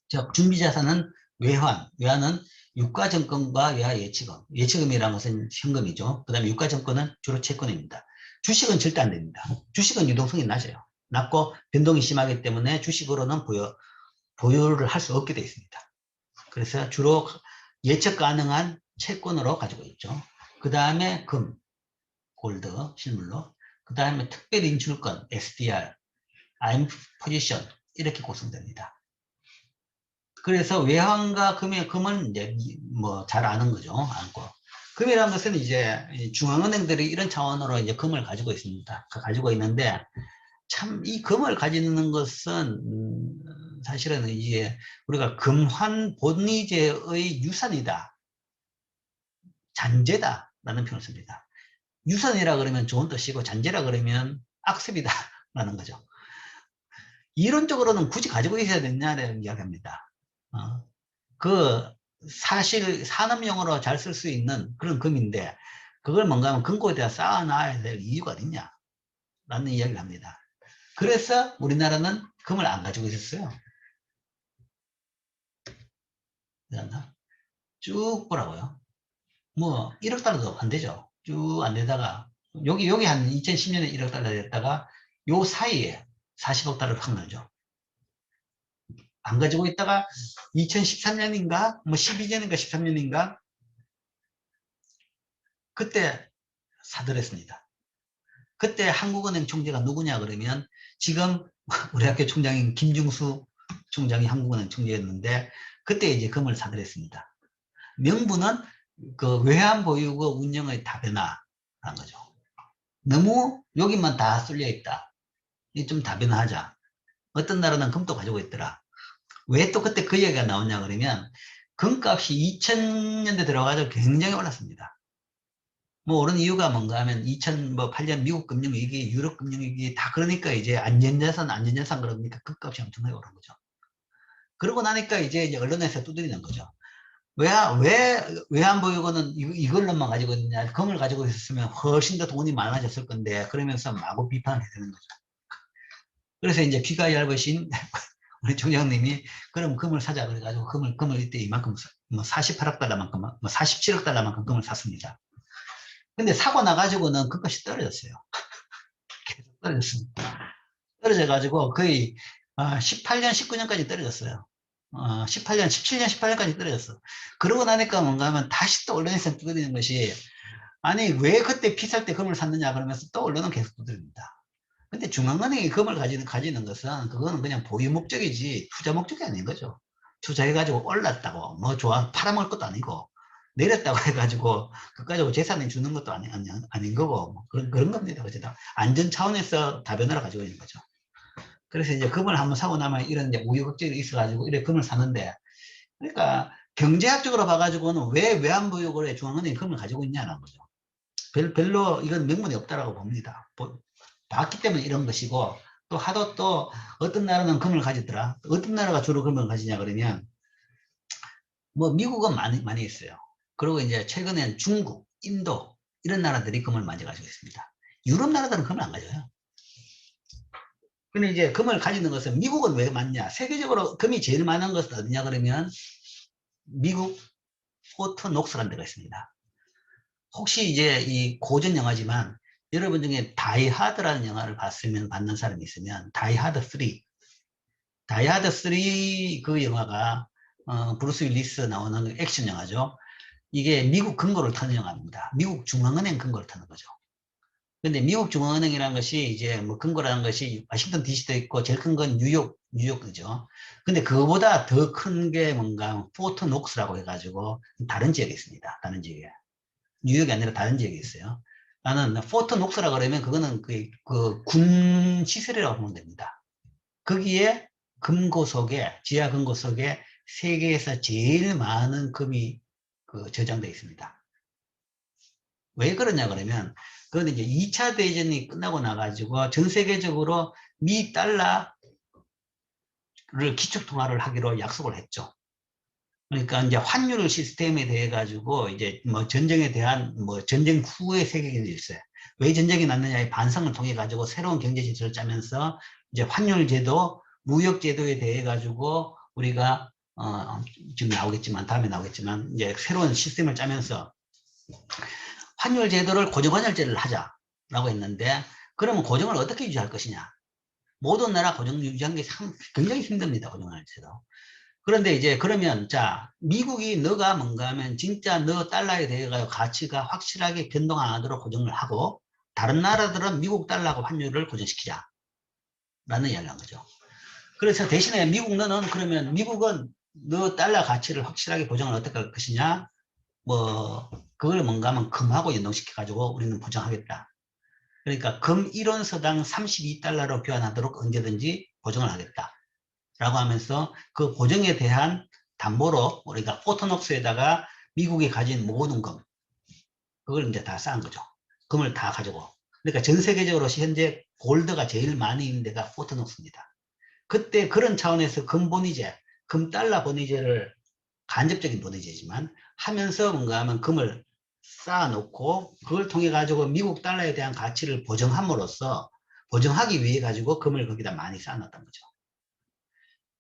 즉, 준비자산은 외환은 유가증권과 외화예치금. 예치금이라는 것은 현금이죠. 그 다음에 유가증권은 주로 채권입니다. 주식은 절대 안 됩니다. 주식은 유동성이 낮아요. 낮고 변동이 심하기 때문에 주식으로는 보유를 할 수 없게 되어 있습니다. 그래서 주로 예측 가능한 채권으로 가지고 있죠. 그 다음에 금, 골드, 실물로. 그 다음에 특별인출권, SDR, IMF 포지션 이렇게 구성됩니다. 그래서 외환과 금은 이제 뭐 잘 아는 거죠. 않고. 금이라는 것은 이제 중앙은행들이 이런 차원으로 이제 금을 가지고 있습니다. 가지고 있는데 참 이 금을 가지는 것은 사실은 이제 우리가 금환 본위제의 유산이다, 잔재다 라는 표현을 씁니다. 유산이라 그러면 좋은 뜻이고 잔재라 그러면 악습이다 라는 거죠. 이론적으로는 굳이 가지고 있어야 되냐는 이야기합니다. 그 사실 산업용으로 잘 쓸 수 있는 그런 금인데 그걸 뭔가 하면 금고에다 쌓아놔야 될 이유가 어딨냐 라는 이야기를 합니다. 그래서 우리나라는 금을 안 가지고 있었어요. 쭉 보라고요. 뭐 1억 달러도 안 되죠. 쭉 안 되다가 여기 한 2010년에 1억 달러 됐다가 요 사이에 40억 달러를 확 늘죠. 안 가지고 있다가 2013년인가 뭐 12년인가 13년인가 그때 사들였습니다. 그때 한국은행 총재가 누구냐 그러면 지금 우리 학교 총장인 김중수 총장이 한국은행 총재였는데 그때 이제 금을 사들였습니다. 명분은 그 외환보유고 운영의 다변화라는 거죠. 너무 여기만 다 쏠려 있다. 좀 다변화하자. 어떤 나라는 금도 가지고 있더라. 왜 또 그때 그 얘기가 나오냐 그러면 금값이 2000년대 들어가서 굉장히 올랐습니다. 뭐 오른 이유가 뭔가 하면 2008년 미국 금융위기, 유럽 금융위기 다 그러니까 이제 안전자산 그러니까 금값이 엄청나게 오른 거죠. 그러고 나니까 이제 언론에서 두드리는 거죠. 외환보유고는 이걸로만 가지고 있느냐, 금을 가지고 있었으면 훨씬 더 돈이 많아졌을 건데, 그러면서 마구 비판을 해대는 거죠. 그래서 이제 귀가 얇으신 우리 총장님이 그럼 금을 사자 그래가지고 금을 이때 이만큼 뭐 48억 달러만큼 뭐 47억 달러만큼 금을 샀습니다. 근데 사고 나가지고는 금값이 떨어졌어요. 계속 떨어졌습니다. 떨어져가지고 거의 18년, 19년까지 떨어졌어요. 18년, 17년, 18년까지 떨어졌어. 그러고 나니까 뭔가 하면 다시 또 언론에서 두드리는 것이 아니 왜 그때 비쌀 때 금을 샀느냐 그러면서 또 언론은 계속 두드립니다. 근데 중앙은행이 금을 가지는 것은 그거는 그냥 보유 목적이지 투자 목적이 아닌 거죠. 투자해가지고 올랐다고 뭐 좋아 팔아먹을 것도 아니고 내렸다고 해가지고 그거 가지고 재산을 주는 것도 아닌 거고 뭐 그런 겁니다. 어쨌든 안전 차원에서 다변화를 가지고 있는 거죠. 그래서 이제 금을 한번 사고 나면 이런 이제 우여곡절이 있어가지고 이래 금을 사는데 그러니까 경제학적으로 봐가지고는 왜 외환보유고에 중앙은행이 금을 가지고 있냐는 거죠. 별로 이건 명분이 없다라고 봅니다. 봤기 때문에 이런 것이고 또 하도 또 어떤 나라는 금을 가지더라. 어떤 나라가 주로 금을 가지냐 그러면 뭐 미국은 많이 있어요. 그리고 이제 최근엔 중국, 인도 이런 나라들이 금을 많이 가지고 있습니다. 유럽 나라들은 금을 안 가져요. 근데 이제 금을 가지는 것은 미국은 왜 많냐? 세계적으로 금이 제일 많은 것은 어디냐 그러면 미국 포트 녹스라는 데가 있습니다. 혹시 이제 이 고전 영화지만 여러분 중에 다이하드라는 영화를 봤는 사람이 있으면 다이하드 3 다이하드 3 그 영화가 브루스 윌리스 나오는 액션 영화죠. 이게 미국 근거를 타는 영화입니다. 미국 중앙은행 근거를 타는 거죠. 근데 미국 중앙은행이라는 것이 이제 뭐 근거라는 것이 워싱턴 DC도 있고 제일 큰 건 뉴욕이죠. 근데 그거보다 더 큰 게 뭔가 포트 녹스라고 해가지고 다른 지역에 있습니다. 다른 지역에. 뉴욕이 아니라 다른 지역에 있어요. 나는 포트 녹스라 그러면 그거는 군 시설이라고 보면 됩니다. 거기에 금고석에 지하 금고석에 세계에서 제일 많은 금이 저장되어 있습니다. 왜 그러냐 그러면 그건 이제 2차 대전이 끝나고 나가지고 전 세계적으로 미 달러를 기축통화를 하기로 약속을 했죠. 그러니까 이제 환율 시스템에 대해 가지고 이제 뭐 전쟁에 대한 뭐 전쟁 후의 세계관이 있어요. 왜 전쟁이 났느냐의 반성을 통해 가지고 새로운 경제 질서를 짜면서 이제 환율 제도, 무역 제도에 대해 가지고 우리가 지금 나오겠지만 다음에 나오겠지만 이제 새로운 시스템을 짜면서 환율 제도를 고정환율제를 하자라고 했는데 그러면 고정을 어떻게 유지할 것이냐? 모든 나라 고정 유지하는 게 굉장히 힘듭니다. 고정환율제도. 그런데 이제 그러면 자 미국이 너가 뭔가 하면 진짜 너 달러에 대해 가치가 확실하게 변동 안 하도록 고정을 하고 다른 나라들은 미국 달러하고 환율을 고정시키자 라는 이야기를 한 거죠. 그래서 대신에 미국 너는 그러면 미국은 너 달러 가치를 확실하게 보정을 어떻게 할 것이냐 뭐 그걸 뭔가 하면 금하고 연동시켜 가지고 우리는 보정하겠다. 그러니까 금 1온서당 32달러로 교환하도록 언제든지 보정을 하겠다. 라고 하면서 그 보정에 대한 담보로 우리가 포토녹스에다가 미국이 가진 모든 금, 그걸 이제 다 쌓은 거죠. 금을 다 가지고. 그러니까 전 세계적으로 현재 골드가 제일 많이 있는 데가 포토녹스입니다. 그때 그런 차원에서 금 보니제, 금 달러 보니제를 간접적인 보니제지만 하면서 뭔가 하면 금을 쌓아놓고 그걸 통해 가지고 미국 달러에 대한 가치를 보정함으로써 보정하기 위해 가지고 금을 거기다 많이 쌓아놨던 거죠.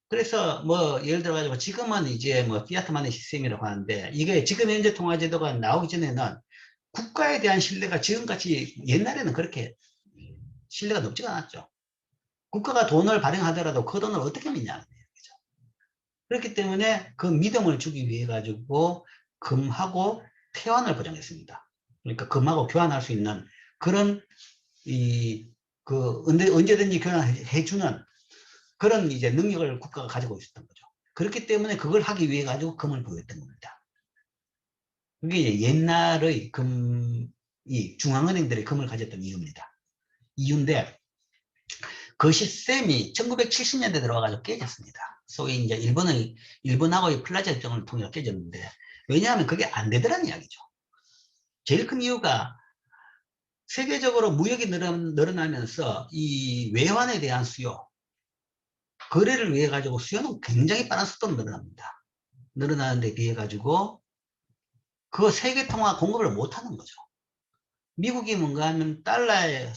그래서 뭐 예를 들어 가지고 지금은 이제 뭐 피아트 마니 시스템이라고 하는데 이게 지금 현재 통화제도가 나오기 전에는 국가에 대한 신뢰가 지금같이 옛날에는 그렇게 신뢰가 높지가 않았죠. 국가가 돈을 발행하더라도 그 돈을 어떻게 믿냐는 거죠. 그렇기 때문에 그 믿음을 주기 위해 가지고 금하고 태환을 보장했습니다. 그러니까 금하고 교환할 수 있는 그런 언제든지 교환해주는 그런 이제 능력을 국가가 가지고 있었던 거죠. 그렇기 때문에 그걸 하기 위해 가지고 금을 보유했던 겁니다. 그게 이제 옛날의 이 중앙은행들이 금을 가졌던 이유인데 그 시스템이 1970년대 들어와가지고 깨졌습니다. 소위 이제 일본하고의 플라자 협정을 통해 깨졌는데 왜냐하면 그게 안 되더라는 이야기죠. 제일 큰 이유가 세계적으로 무역이 늘어나면서 이 외환에 대한 수요, 거래를 위해 가지고 수요는 굉장히 빠른 속도로 늘어납니다. 늘어나는 데 비해 가지고 그 세계 통화 공급을 못 하는 거죠. 미국이 뭔가 하면 달러에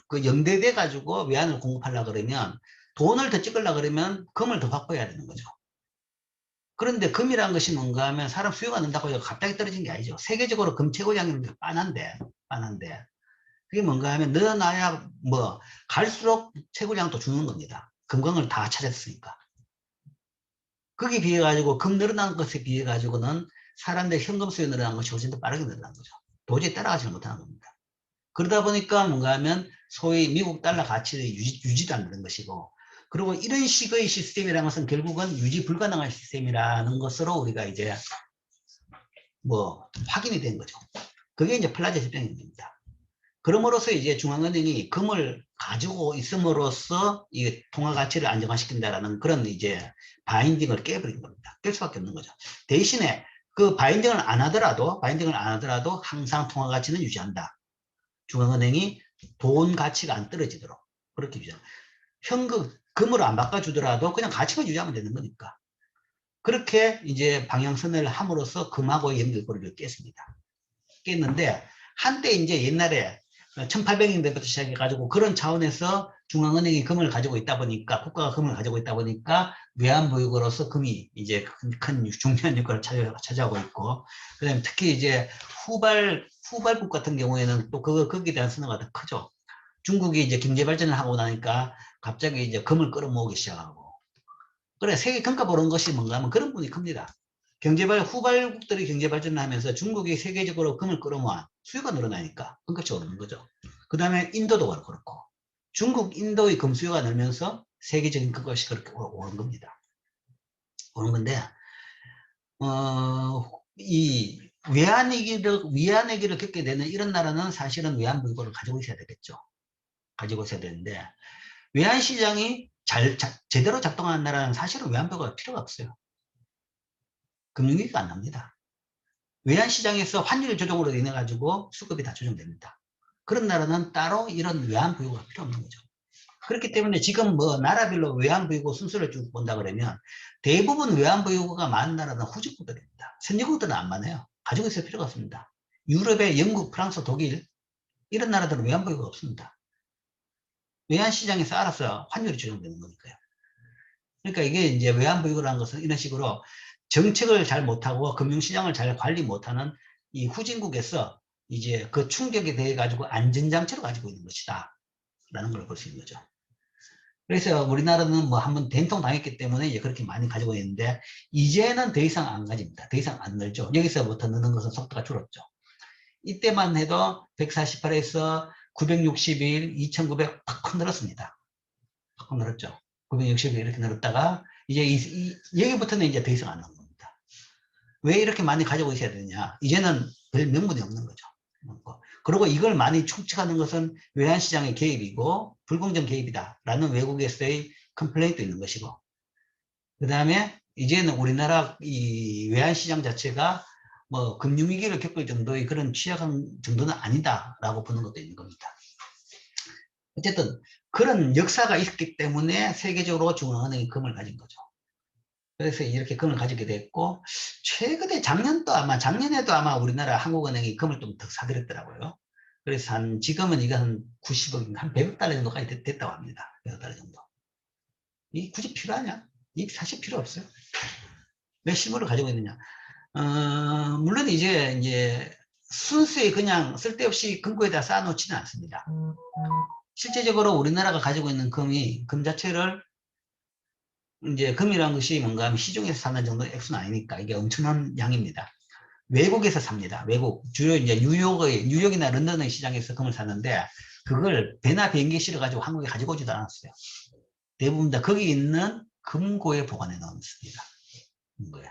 그 연대돼 가지고 외환을 공급하려고 그러면 돈을 더 찍으려고 그러면 금을 더 확보해야 되는 거죠. 그런데 금이란 것이 뭔가 하면 사람 수요가 는다고 해서 갑자기 떨어진 게 아니죠. 세계적으로 금 채굴량이 빤한데. 그게 뭔가 하면 늘어나야 뭐 갈수록 채굴량도 주는 겁니다. 금광을 다 찾았으니까. 거기에 비해 가지고 금 늘어난 것에 비해 가지고는 사람들의 현금 수요 늘어난 것이 훨씬 더 빠르게 늘어난 거죠. 도저히 따라가지 못하는 겁니다. 그러다 보니까 뭔가 하면 소위 미국 달러 가치를 유지도 안 되는 것이고, 그리고 이런 식의 시스템이라는 것은 결국은 유지 불가능한 시스템이라는 것으로 우리가 이제 뭐 확인이 된 거죠. 그게 이제 플라자 협정입니다. 그럼으로써 이제 중앙은행이 금을 가지고 있음으로써 이 통화 가치를 안정화시킨다라는 그런 이제 바인딩을 깨버린 겁니다. 깰 수밖에 없는 거죠. 대신에 그 바인딩을 안 하더라도 항상 통화 가치는 유지한다. 중앙은행이 돈 가치가 안 떨어지도록 그렇게 유지한다. 현금 금으로 안 바꿔주더라도 그냥 가치만 유지하면 되는 거니까. 그렇게 이제 방향선을 함으로써 금하고 연결고리를 깼습니다. 깼는데 한때 이제 옛날에 1800년대부터 시작해가지고 그런 차원에서 중앙은행이 금을 가지고 있다 보니까, 국가가 금을 가지고 있다 보니까 외환보유고로서 금이 이제 큰 중요한 역할을 차지하고 있고, 그 다음에 특히 이제 후발국 같은 경우에는 또 거기에 대한 선호가 더 크죠. 중국이 이제 경제 발전을 하고 나니까 갑자기 이제 금을 끌어모으기 시작하고, 그래 세계 금값 오른 것이 뭔가 하면 그런 부분이 큽니다. 후발국들이 경제 발전을 하면서 중국이 세계적으로 금을 끌어모아 수요가 늘어나니까 금값이 오르는 거죠. 그 다음에 인도도 그렇고 중국, 인도의 금 수요가 늘면서 세계적인 금값이 그렇게 오른 겁니다. 오른 건데 이 외환위기를 겪게 되는 이런 나라는 사실은 외환보유고를 가지고 있어야 되겠죠. 가지고 있어야 되는데 외환시장이 제대로 작동하는 나라는 사실은 외환보유고가 필요가 없어요. 금융위기가 안 납니다. 외환시장에서 환율 조정으로 인해 가지고 수급이 다 조정됩니다. 그런 나라는 따로 이런 외환보유고가 필요 없는 거죠. 그렇기 때문에 지금 뭐 나라별로 외환보유고 순서를 쭉 본다 그러면 대부분 외환보유고가 많은 나라는 후진국들입니다. 선진국들은 안 많아요. 가지고 있을 필요가 없습니다. 유럽의 영국, 프랑스, 독일 이런 나라들은 외환보유고가 없습니다. 외환시장에서 알아서 환율이 조정되는 거니까요. 그러니까 이게 이제 외환보유고라는 것은 이런 식으로 정책을 잘 못하고 금융시장을 잘 관리 못하는 이 후진국에서 이제 그 충격에 대해 가지고 안전장치를 가지고 있는 것이다 라는 걸 볼 수 있는 거죠. 그래서 우리나라는 뭐 한번 된통 당했기 때문에 이제 그렇게 많이 가지고 있는데 이제는 더 이상 안 가집니다. 더 이상 안 늘죠. 여기서부터 느는 것은 속도가 줄었죠. 이때만 해도 148에서 961, 2900 팍 늘었습니다. 팍 늘었죠. 960일 이렇게 늘었다가 이제 여기부터는 이제 더 이상 안 나옵니다. 왜 이렇게 많이 가지고 있어야 되느냐? 이제는 별 명분이 없는 거죠. 그리고 이걸 많이 충족하는 것은 외환시장의 개입이고 불공정 개입이다라는 외국에서의 컴플레인도 있는 것이고, 그 다음에 이제는 우리나라 이 외환시장 자체가 뭐 금융위기를 겪을 정도의 그런 취약한 정도는 아니다라고 보는 것도 있는 겁니다. 어쨌든 그런 역사가 있기 때문에 세계적으로 중앙은행이 금을 가진 거죠. 그래서 이렇게 금을 가지게 됐고, 최근에 작년에도 아마 우리나라 한국은행이 금을 좀 더 사들였더라고요. 그래서 지금은 이거 한 90억, 한 100억 달러 정도까지 됐다고 합니다. 100억 달러 정도. 이 굳이 필요하냐? 이 사실 필요 없어요. 왜 실물을 가지고 있느냐? 물론 이제 순수히 그냥 쓸데없이 금고에다 쌓아놓지는 않습니다. 실제적으로 우리나라가 가지고 있는 금 자체를 이제 금이라는 것이 뭔가 하면 시중에서 사는 정도의 액수는 아니니까 이게 엄청난 양입니다. 외국에서 삽니다. 외국 주요 이제 뉴욕이나 런던의 시장에서 금을 사는데 그걸 배나 비행기에 실어 가지고 한국에 가지고 오지도 않았어요. 대부분 다 거기 있는 금고에 보관해 놓습니다. 금고에.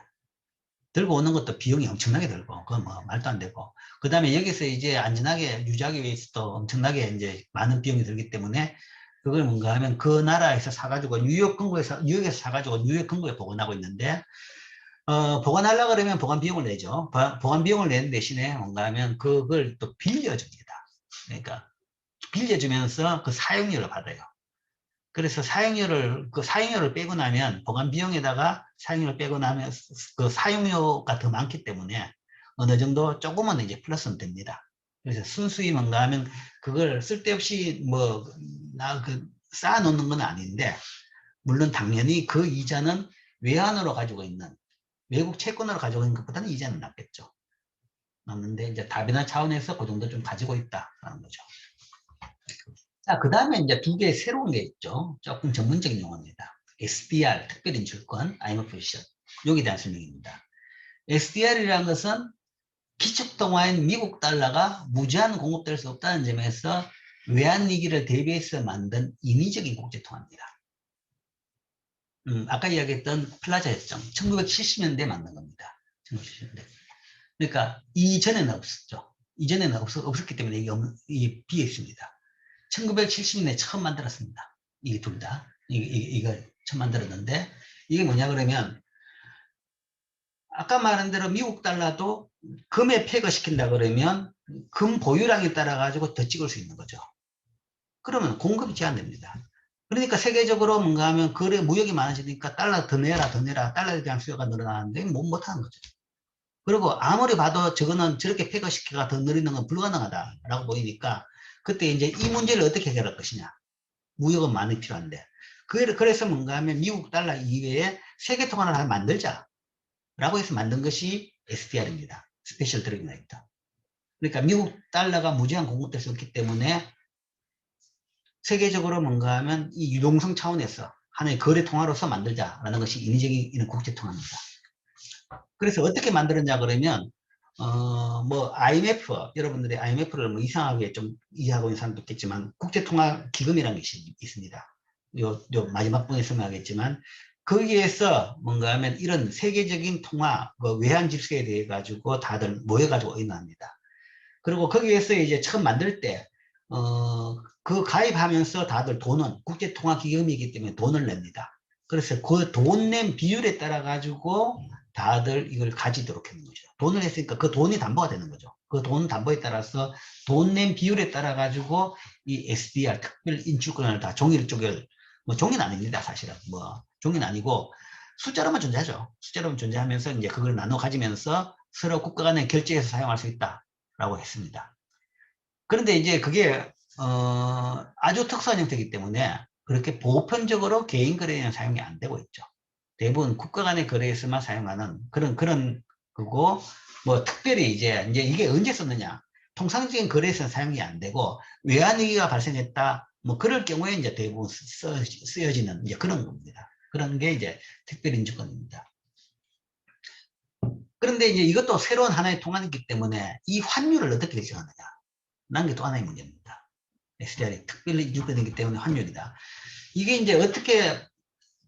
들고 오는 것도 비용이 엄청나게 들고 그건 뭐 말도 안 되고, 그 다음에 여기서 이제 안전하게 유지하기 위해서도 엄청나게 이제 많은 비용이 들기 때문에 그걸 뭔가 하면 그 나라에서 사가지고 뉴욕에서 사가지고 뉴욕 금고에 보관하고 있는데, 보관하려고 그러면 보관 비용을 내죠. 보관 비용을 내는 대신에 뭔가 하면 그걸 또 빌려줍니다. 그러니까 빌려주면서 그 사용료를 받아요. 그래서 사용료를 빼고 나면 보관 비용에다가 사용료를 빼고 나면 그 사용료가 더 많기 때문에 어느 정도 조금은 이제 플러스는 됩니다. 그래서 순수히 뭔가 하면 그걸 쓸데없이 뭐, 쌓아놓는 건 아닌데, 물론 당연히 그 이자는 외환으로 가지고 있는, 외국 채권으로 가지고 있는 것보다는 이자는 낫겠죠. 낫는데 이제 다변화 차원에서 그 정도 좀 가지고 있다라는 거죠. 자, 그 다음에 이제 두 개 새로운 게 있죠. 조금 전문적인 용어입니다. SDR, 특별인출권, IMF 옵션. 여기에 대한 설명입니다. SDR이라는 것은 기축통화인 미국 달러가 무제한 공급될 수 없다는 점에서 외환위기를 대비해서 만든 인위적인 국제통화입니다. 아까 이야기했던 플라자 협정, 1970년대에 만든 겁니다. 1970년대. 그러니까 이전에는 없었죠. 이전에는 없었기 때문에 이게 비어 있습니다. 1970년에 처음 만들었습니다. 이게 둘 다. 이걸 처음 만들었는데, 이게 뭐냐 그러면, 아까 말한 대로 미국 달러도 금에 폐거시킨다 그러면, 금 보유량에 따라 가지고 더 찍을 수 있는 거죠. 그러면 공급이 제한됩니다. 그러니까 세계적으로 뭔가 하면 거래 무역이 많아지니까 달러 더 내라, 더 내라, 달러에 대한 수요가 늘어나는데 못하는 거죠. 그리고 아무리 봐도 저거는 저렇게 폐거시키기가 더 느리는 건 불가능하다라고 보이니까 그때 이제 이 문제를 어떻게 해결할 것이냐. 무역은 많이 필요한데. 그래서 뭔가 하면 미국 달러 이외에 세계 통화를 하나 만들자. 라고 해서 만든 것이 SDR입니다. 스페셜 드래곤 라이터. 그러니까 미국 달러가 무제한 공급될 수 없기 때문에 세계적으로 뭔가 하면 이 유동성 차원에서 하나의 거래 통화로서 만들자라는 것이 인위적인 국제 통화입니다. 그래서 어떻게 만들었냐 그러면 뭐 IMF, 여러분들이 IMF를 뭐 이상하게 좀 이해하고 있는 사람도 있겠지만 국제통화기금이라는 것이 있습니다. 요 마지막 분에 설명하겠지만 거기에서 뭔가 하면 이런 세계적인 통화 그 외환 질서에 대해 가지고 다들 모여가지고 의논합니다. 그리고 거기에서 이제 처음 만들 때 그 가입하면서 다들 돈은 국제통화기금이기 때문에 돈을 냅니다. 그래서 그 돈 낸 비율에 따라 가지고 다들 이걸 가지도록 하는 거죠. 돈을 했으니까 그 돈이 담보가 되는 거죠. 그 돈 담보에 따라서 돈 낸 비율에 따라 가지고 이 SDR 특별 인출권을 다 종이를 뭐 종이는 아닙니다. 사실은 뭐 종이는 아니고 숫자로만 존재하죠. 숫자로만 존재하면서 이제 그걸 나눠 가지면서 서로 국가 간에 결제해서 사용할 수 있다라고 했습니다. 그런데 이제 그게 아주 특수한 형태이기 때문에 그렇게 보편적으로 개인 거래에는 사용이 안 되고 있죠. 대부분 국가 간의 거래에서만 사용하는 그런 거고, 뭐 특별히 이제 이게 언제 썼느냐. 통상적인 거래에서는 사용이 안 되고 외환위기가 발생했다. 뭐 그럴 경우에 이제 대부분 쓰여지는 이제 그런 겁니다. 그런 게 이제 특별인증권입니다. 그런데 이제 이것도 새로운 하나의 통화이기 때문에 이 환율을 어떻게 결정하느냐. 라는 게 또 하나의 문제입니다. SDR이 특별히 인증권이기 때문에 환율이다. 이게 이제 어떻게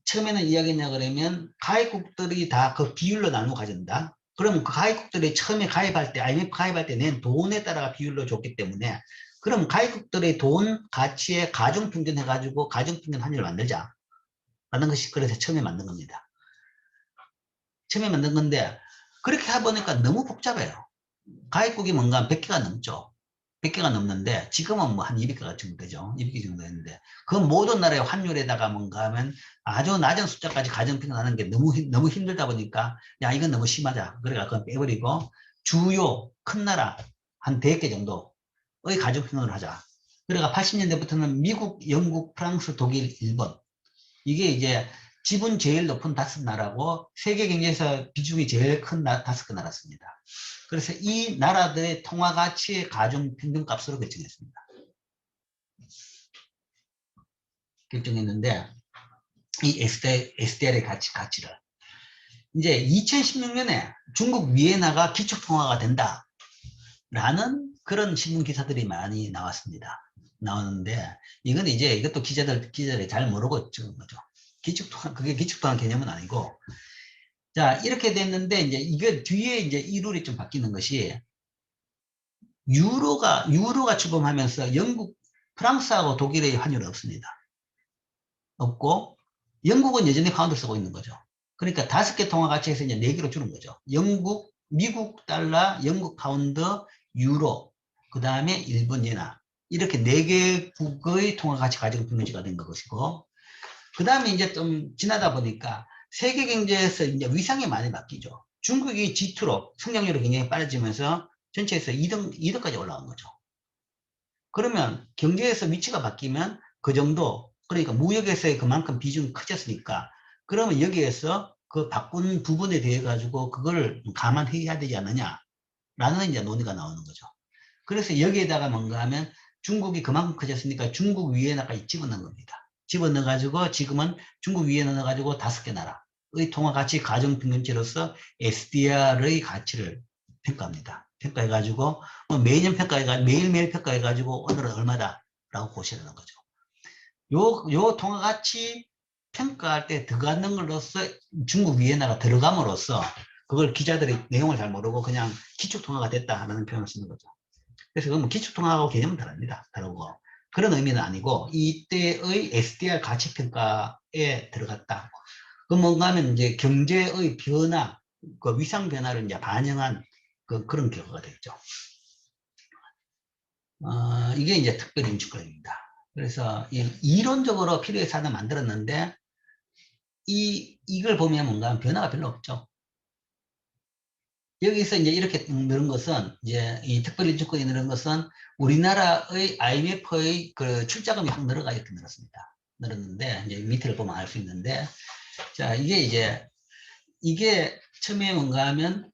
처음에는 이야기했냐 그러면 가입국들이 다 그 비율로 나누어 가진다. 그러면 그 가입국들이 처음에 가입할 때 IMF 가입할 때 낸 돈에 따라 비율로 줬기 때문에 그럼 가입국들의 돈 가치에 가중평균 해가지고 가중평균 환율을 만들자 라는 것이 그래서 처음에 만든 겁니다. 처음에 만든 건데 그렇게 해보니까 너무 복잡해요. 가입국이 뭔가 100개가 넘죠. 100개가 넘는데 지금은 뭐 한 200개가 정도 되죠. 200개 정도 되는데 그 모든 나라의 환율에다가 뭔가 하면 아주 낮은 숫자까지 가정평균하는 게 너무 힘들다 보니까 야 이건 너무 심하다. 그래가 그건 빼버리고 주요 큰 나라 한 100개 정도의 가정평균을 하자. 그래가 80년대부터는 미국, 영국, 프랑스, 독일, 일본 이게 이제 지분 제일 높은 5나라고 세계 경제에서 비중이 제일 큰 5개 나라입니다. 그래서 이 나라들의 통화 가치의 가중 평균값으로 결정했습니다. 결정했는데 이 SDR의 가치를 이제 2016년에 중국 위에나가 기축통화가 된다라는 그런 신문 기사들이 많이 나왔습니다. 나오는데 이건 이제 이것도 기자들이 잘 모르고 찍은 거죠. 그게 기축통화 개념은 아니고 자 이렇게 됐는데 이제 이게 뒤에 이제 이 룰이 좀 바뀌는 것이 유로가 출범하면서 영국, 프랑스하고 독일의 환율은 없습니다. 없고 영국은 여전히 파운드 쓰고 있는 거죠. 그러니까 5개 통화 가치에서 이제 4개로 줄은 거죠. 영국, 미국 달러, 영국 파운드, 유로, 그 다음에 일본 예나. 이렇게 4개국의 통화 가치 가지고 평균치가 된 것이고, 그 다음에 이제 좀 지나다 보니까 세계 경제에서 이제 위상이 많이 바뀌죠. 중국이 G2로 성장률이 굉장히 빨라지면서 전체에서 2등까지 올라간 거죠. 그러면 경제에서 위치가 바뀌면 그 정도, 그러니까 무역에서의 그만큼 비중이 커졌으니까, 그러면 여기에서 그 바꾼 부분에 대해 가지고 그걸 감안해야 되지 않느냐라는 이제 논의가 나오는 거죠. 그래서 여기에다가 뭔가 하면 중국이 그만큼 커졌으니까 중국 위에다가 집어넣은 겁니다. 집어넣어 가지고 지금은 중국 위에 넣어 가지고 5개 나라의 통화 가치 가정 평균치로서 SDR의 가치를 평가합니다. 평가해 가지고 매년 매일매일 평가해 가지고 오늘은 얼마다라고 보시는 거죠. 요 통화 가치 평가할 때 들어가는 걸로써 중국 위에다가 들어감으로써 그걸 기자들이 내용을 잘 모르고 그냥 기축 통화가 됐다라는 표현을 쓰는 거죠. 그래서 그건 뭐 기축통화하고 개념은 다릅니다. 다르고. 그런 의미는 아니고, 이때의 SDR 가치평가에 들어갔다. 그 뭔가 하면 이제 경제의 변화, 그 위상 변화를 이제 반영한 그런 결과가 되겠죠. 이게 이제 특별인축권입니다. 그래서 이론적으로 필요해서 하나 만들었는데, 이걸 보면 뭔가 하면 변화가 별로 없죠. 여기서 이제 이렇게 넣은 것은, 이제 이 특별인축권이 넣은 것은 우리나라의 IMF의 그 출자금이 확 늘어가 이렇게 늘었습니다. 늘었는데, 이제 밑을 보면 알 수 있는데, 자, 이게 처음에 뭔가 하면,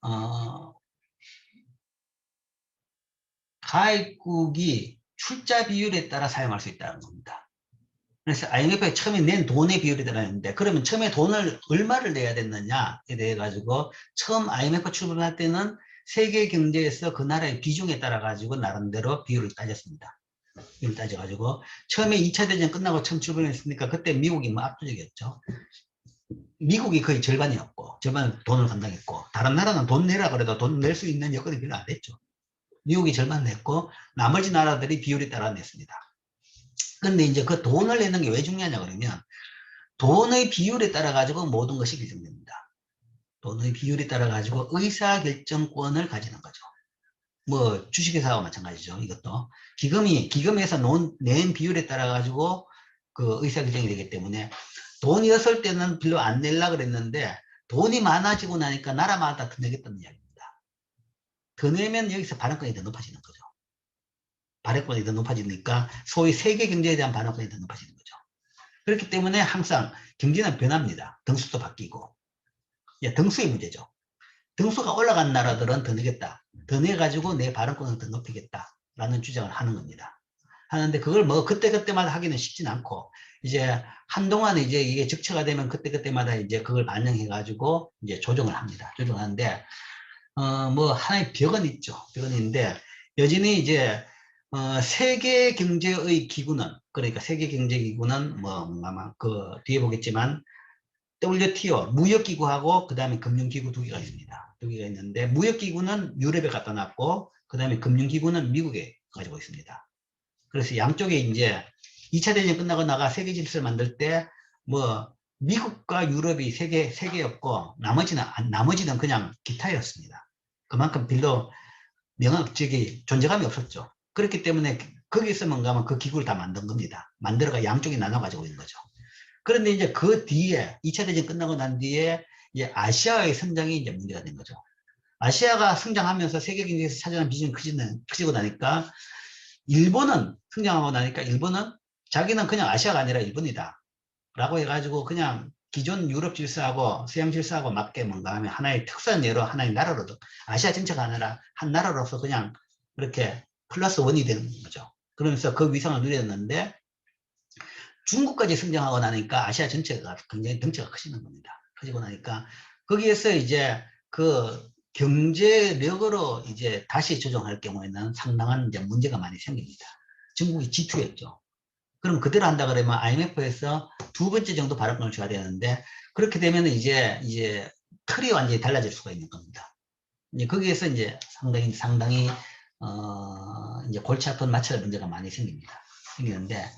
가입국이 출자 비율에 따라 사용할 수 있다는 겁니다. 그래서 IMF가 처음에 낸 돈의 비율이 들어있는데, 그러면 처음에 돈을 얼마를 내야 됐느냐에 대해 가지고 처음 IMF 출범할 때는 세계 경제에서 그 나라의 비중에 따라 가지고 나름대로 비율을 따졌습니다. 비율을 따져가지고 처음에 2차 대전 끝나고 처음 출범했으니까 그때 미국이 뭐 압도적이었죠. 미국이 거의 절반이었고, 절반 돈을 감당했고, 다른 나라는 돈 내라 그래도 돈 낼 수 있는 여건이 별로 안 됐죠. 미국이 절반 냈고 나머지 나라들이 비율에 따라 냈습니다. 근데 이제 그 돈을 내는 게 왜 중요하냐 그러면 돈의 비율에 따라 가지고 모든 것이 결정됩니다. 돈의 비율에 따라 가지고 의사결정권을 가지는 거죠. 뭐 주식회사와 마찬가지죠. 이것도 기금에서 낸 비율에 따라 가지고 그 의사결정이 되기 때문에 돈이었을 때는 별로 안 내려고 그랬는데 돈이 많아지고 나니까 나라마다 더 내겠다는 이야기입니다. 더 내면 여기서 발언권이 더 높아지는 거죠. 발언권이 더 높아지니까 소위 세계 경제에 대한 발언권이 더 높아지는 거죠. 그렇기 때문에 항상 경제는 변합니다. 등수도 바뀌고. 등수의 문제죠. 등수가 올라간 나라들은 더 내겠다. 더 내가지고 내 발언권을 더 높이겠다. 라는 주장을 하는 겁니다. 하는데 그걸 뭐 그때그때마다 하기는 쉽진 않고, 이제 한동안 이제 이게 적체가 되면 그때그때마다 이제 그걸 반영해가지고 이제 조정을 합니다. 조정하는데, 뭐 하나의 벽은 있죠. 벽은 있는데, 여전히 이제 세계 경제의 기구는, 그러니까 세계 경제 기구는 뭐 아마 그 뒤에 보겠지만 WTO 무역기구하고 그 다음에 금융기구 2개가 있습니다. 2개가 있는데 무역기구는 유럽에 갖다 놨고 그 다음에 금융기구는 미국에 가지고 있습니다. 그래서 양쪽에 이제 2차 대전 끝나고 나가 세계 질서를 만들 때 뭐 미국과 유럽이 세 개였고 나머지는 그냥 기타였습니다. 그만큼 별로 존재감이 없었죠. 그렇기 때문에 거기서 뭔가 하면 그 기구를 다 만든 겁니다. 만들어가 양쪽이 나눠 가지고 있는 거죠. 그런데 이제 그 뒤에 2차 대전 끝나고 난 뒤에 이제 아시아의 성장이 이제 문제가 된 거죠. 아시아가 성장하면서 세계 경제에서 차지하는 비중이 커지고 나니까 일본은 성장하고 나니까 일본은 자기는 그냥 아시아가 아니라 일본이다 라고 해가지고 그냥 기존 유럽 질서하고 서양 질서하고 맞게 뭔가 하면 하나의 특수한 예로 하나의 나라로도 아시아 전체가 아니라 한 나라로서 그냥 그렇게 플러스 원이 되는 거죠. 그러면서 그 위상을 누렸는데 중국까지 성장하고 나니까 아시아 전체가 굉장히 덩치가 커지는 겁니다. 커지고 나니까 거기에서 이제 그 경제력으로 이제 다시 조정할 경우에는 상당한 이제 문제가 많이 생깁니다. 중국이 G2였죠. 그럼 그대로 한다 그러면 IMF에서 2번째 정도 발언권을 줘야 되는데 그렇게 되면 이제 틀이 완전히 달라질 수가 있는 겁니다. 이제 거기에서 이제 상당히 이제 골치 아픈 마찰 문제가 많이 생깁니다. 생기는데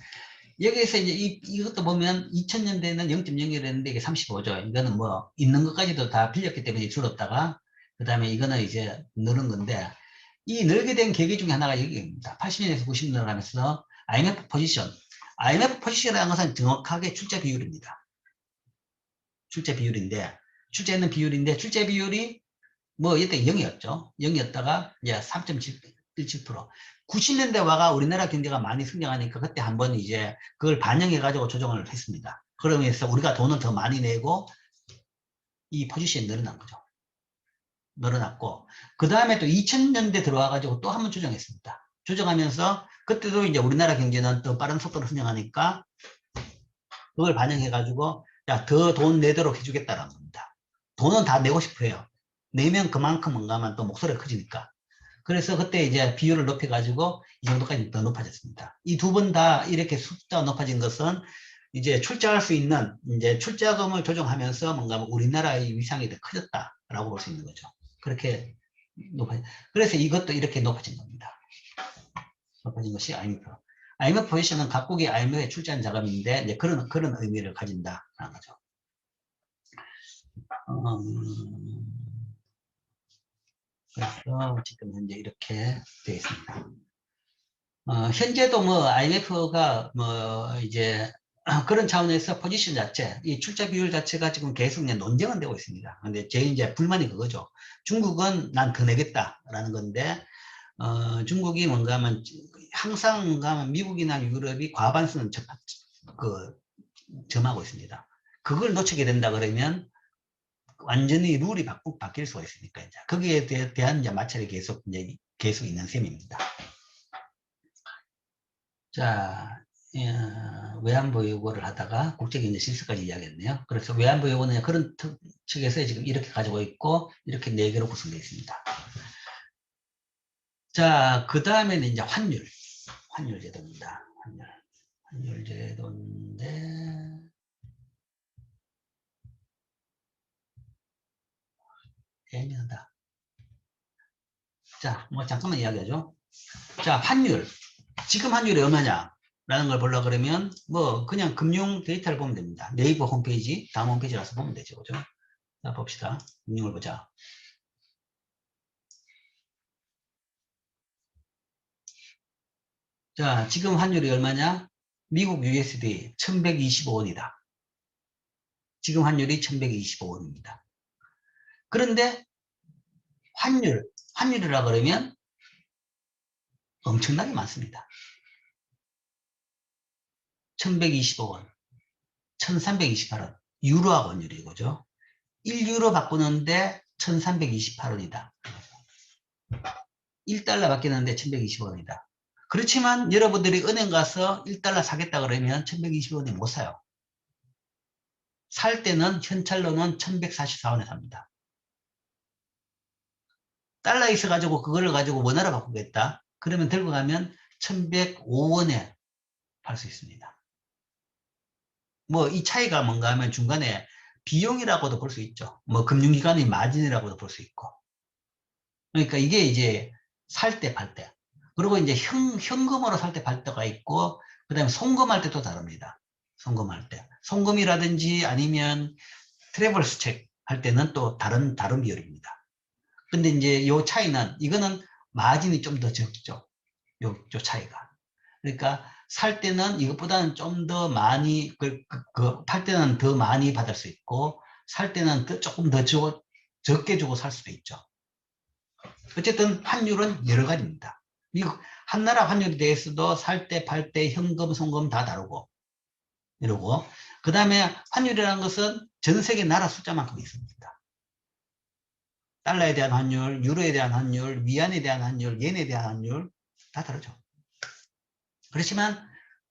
여기에서 이제 이것도 보면 2000년대에는 0.01이었는데 이게 35죠. 이거는 뭐 있는 것까지도 다 빌렸기 때문에 줄었다가 그 다음에 이거는 이제 늘은 건데 이 늘게 된 계기 중에 하나가 여기입니다. 80년에서 90년을 하면서 IMF 포지션. IMF 포지션이라는 것은 정확하게 출제 비율입니다. 출제 비율인데 출제 비율이 뭐 이때 0이었죠. 0이었다가 이제 3.17%. 90년대 와가 우리나라 경제가 많이 성장하니까 그때 한번 이제 그걸 반영해 가지고 조정을 했습니다. 그러면서 우리가 돈을 더 많이 내고 이 포지션이 늘어난 거죠. 늘어났고 그 다음에 또 2000년대 들어와 가지고 또 한 번 조정했습니다. 조정하면서 그때도 이제 우리나라 경제는 더 빠른 속도로 성장하니까 그걸 반영해 가지고 야, 더 돈 내도록 해주겠다라는 겁니다. 돈은 다 내고 싶어 해요. 내면 그만큼 뭔가만 또 목소리가 커지니까. 그래서 그때 이제 비율을 높여가지고 이 정도까지 더 높아졌습니다. 이 두 번 다 이렇게 숫자가 높아진 것은 이제 출자할 수 있는 이제 출자금을 조정하면서 뭔가 우리나라의 위상이 더 커졌다라고 볼 수 있는 거죠. 그렇게 그래서 이것도 이렇게 높아진 겁니다. 높아진 것이 IMF. IMF 포지션은 각국의 IMF에 출자한 자금인데 이제 그런 의미를 가진다라는 거죠. 그래서 지금 현재 이렇게 되어 있습니다. 현재도 뭐 IMF가 뭐 이제 그런 차원에서 포지션 자체, 이 출자 비율 자체가 지금 계속 논쟁은 되고 있습니다. 근데 제 이제 불만이 그거죠. 중국은 난 더 내겠다라는 건데, 중국이 뭔가 하면 항상 뭔가 하면 미국이나 유럽이 과반수는 점하고 있습니다. 그걸 놓치게 된다 그러면 완전히 룰이 바뀔 수가 있으니까 이제 거기에 대한 이제 마찰이 계속 있는 셈입니다. 자, 외환보 요구를 하다가 국제경제 실수까지 이야기했네요. 그래서 외환보 요구는 그런 측에서 지금 이렇게 가지고 있고 이렇게 4개로 구성되어 있습니다. 자, 그 다음에는 이제 환율 제도입니다. 환율 제도인데 애매하다. 자, 뭐 잠깐만 이야기하죠. 자, 환율. 지금 환율이 얼마냐? 라는 걸 보려고 그러면 뭐 그냥 금융 데이터를 보면 됩니다. 네이버 홈페이지, 다음 홈페이지라서 보면 되죠. 그죠? 자, 봅시다. 금융을 보자. 자, 지금 환율이 얼마냐? 미국 USD 1125원이다. 지금 환율이 1125원입니다. 그런데 환율이라 그러면 엄청나게 많습니다. 1125원, 1328원, 유로하고 환율이 이거죠. 1유로 바꾸는데 1328원이다. 1달러 바뀌는데 1120원이다. 그렇지만 여러분들이 은행 가서 1달러 사겠다 그러면 1120원에 못 사요. 살 때는 현찰로는 1144원에 삽니다. 달러 있어가지고 그거를 가지고 원화로 바꾸겠다. 그러면 들고 가면 1105원에 팔 수 있습니다. 뭐 이 차이가 뭔가 하면 중간에 비용이라고도 볼 수 있죠. 뭐 금융기관의 마진이라고도 볼 수 있고. 그러니까 이게 이제 살 때, 팔 때. 그리고 이제 현금으로 살 때, 팔 때가 있고, 그 다음에 송금할 때도 다릅니다. 송금할 때. 송금이라든지 아니면 트래블스 책 할 때는 또 다른 비율입니다. 근데 이제 요 차이는, 이거는 마진이 좀 더 적죠. 요 차이가. 그러니까 살 때는 이것보다는 좀 더 많이, 팔 때는 더 많이 받을 수 있고, 살 때는 조금 더 적게 주고 살 수도 있죠. 어쨌든 환율은 여러 가지입니다. 미국 한나라 환율에 대해서도 살 때, 팔 때, 현금, 송금 다 다르고 이러고 그 다음에 환율이라는 것은 전 세계 나라 숫자만큼 있습니다. 달러에 대한 환율, 유로에 대한 환율, 위안에 대한 환율, 엔에 대한 환율 다 다르죠. 그렇지만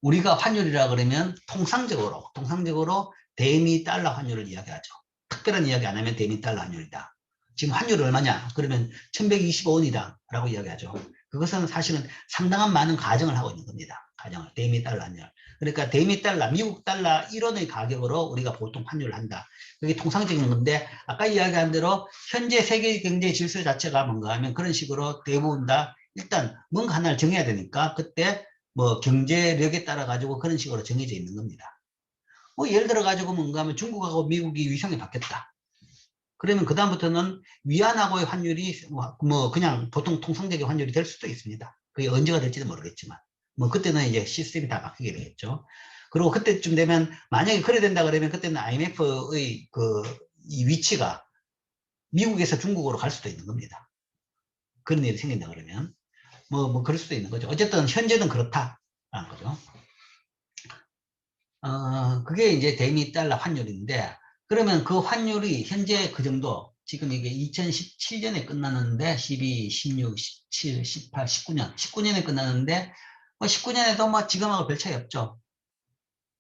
우리가 환율이라 그러면 통상적으로 대미 달러 환율을 이야기하죠. 특별한 이야기 안 하면 대미 달러 환율이다. 지금 환율이 얼마냐? 그러면 1125원이다 라고 이야기하죠. 그것은 사실은 상당한 많은 가정을 하고 있는 겁니다. 가정을. 대미 달러 환율. 그러니까 대미 달러, 미국 달러 1원의 가격으로 우리가 보통 환율을 한다. 그게 통상적인 건데 아까 이야기한 대로 현재 세계 경제 질서 자체가 뭔가 하면 그런 식으로 대부분 다 일단 뭔가 하나를 정해야 되니까 그때 뭐 경제력에 따라 가지고 그런 식으로 정해져 있는 겁니다. 뭐 예를 들어 가지고 뭔가 하면 중국하고 미국이 위상이 바뀌었다. 그러면 그다음부터는 위안하고의 환율이 뭐 그냥 보통 통상적인 환율이 될 수도 있습니다. 그게 언제가 될지도 모르겠지만 뭐 그때는 이제 시스템이 다 바뀌게 되겠죠. 그리고 그때쯤 되면 만약에 그래 된다 그러면 그때는 IMF의 이 위치가 미국에서 중국으로 갈 수도 있는 겁니다. 그런 일이 생긴다 그러면 뭐 그럴 수도 있는 거죠. 어쨌든 현재는 그렇다라는 거죠. 그게 이제 대미 달러 환율인데, 그러면 그 환율이 현재 그 정도, 지금 이게 2017년에 끝났는데, 12, 16, 17, 18, 19년, 19년에 끝났는데, 뭐 19년에도 뭐 지금하고 별 차이 없죠.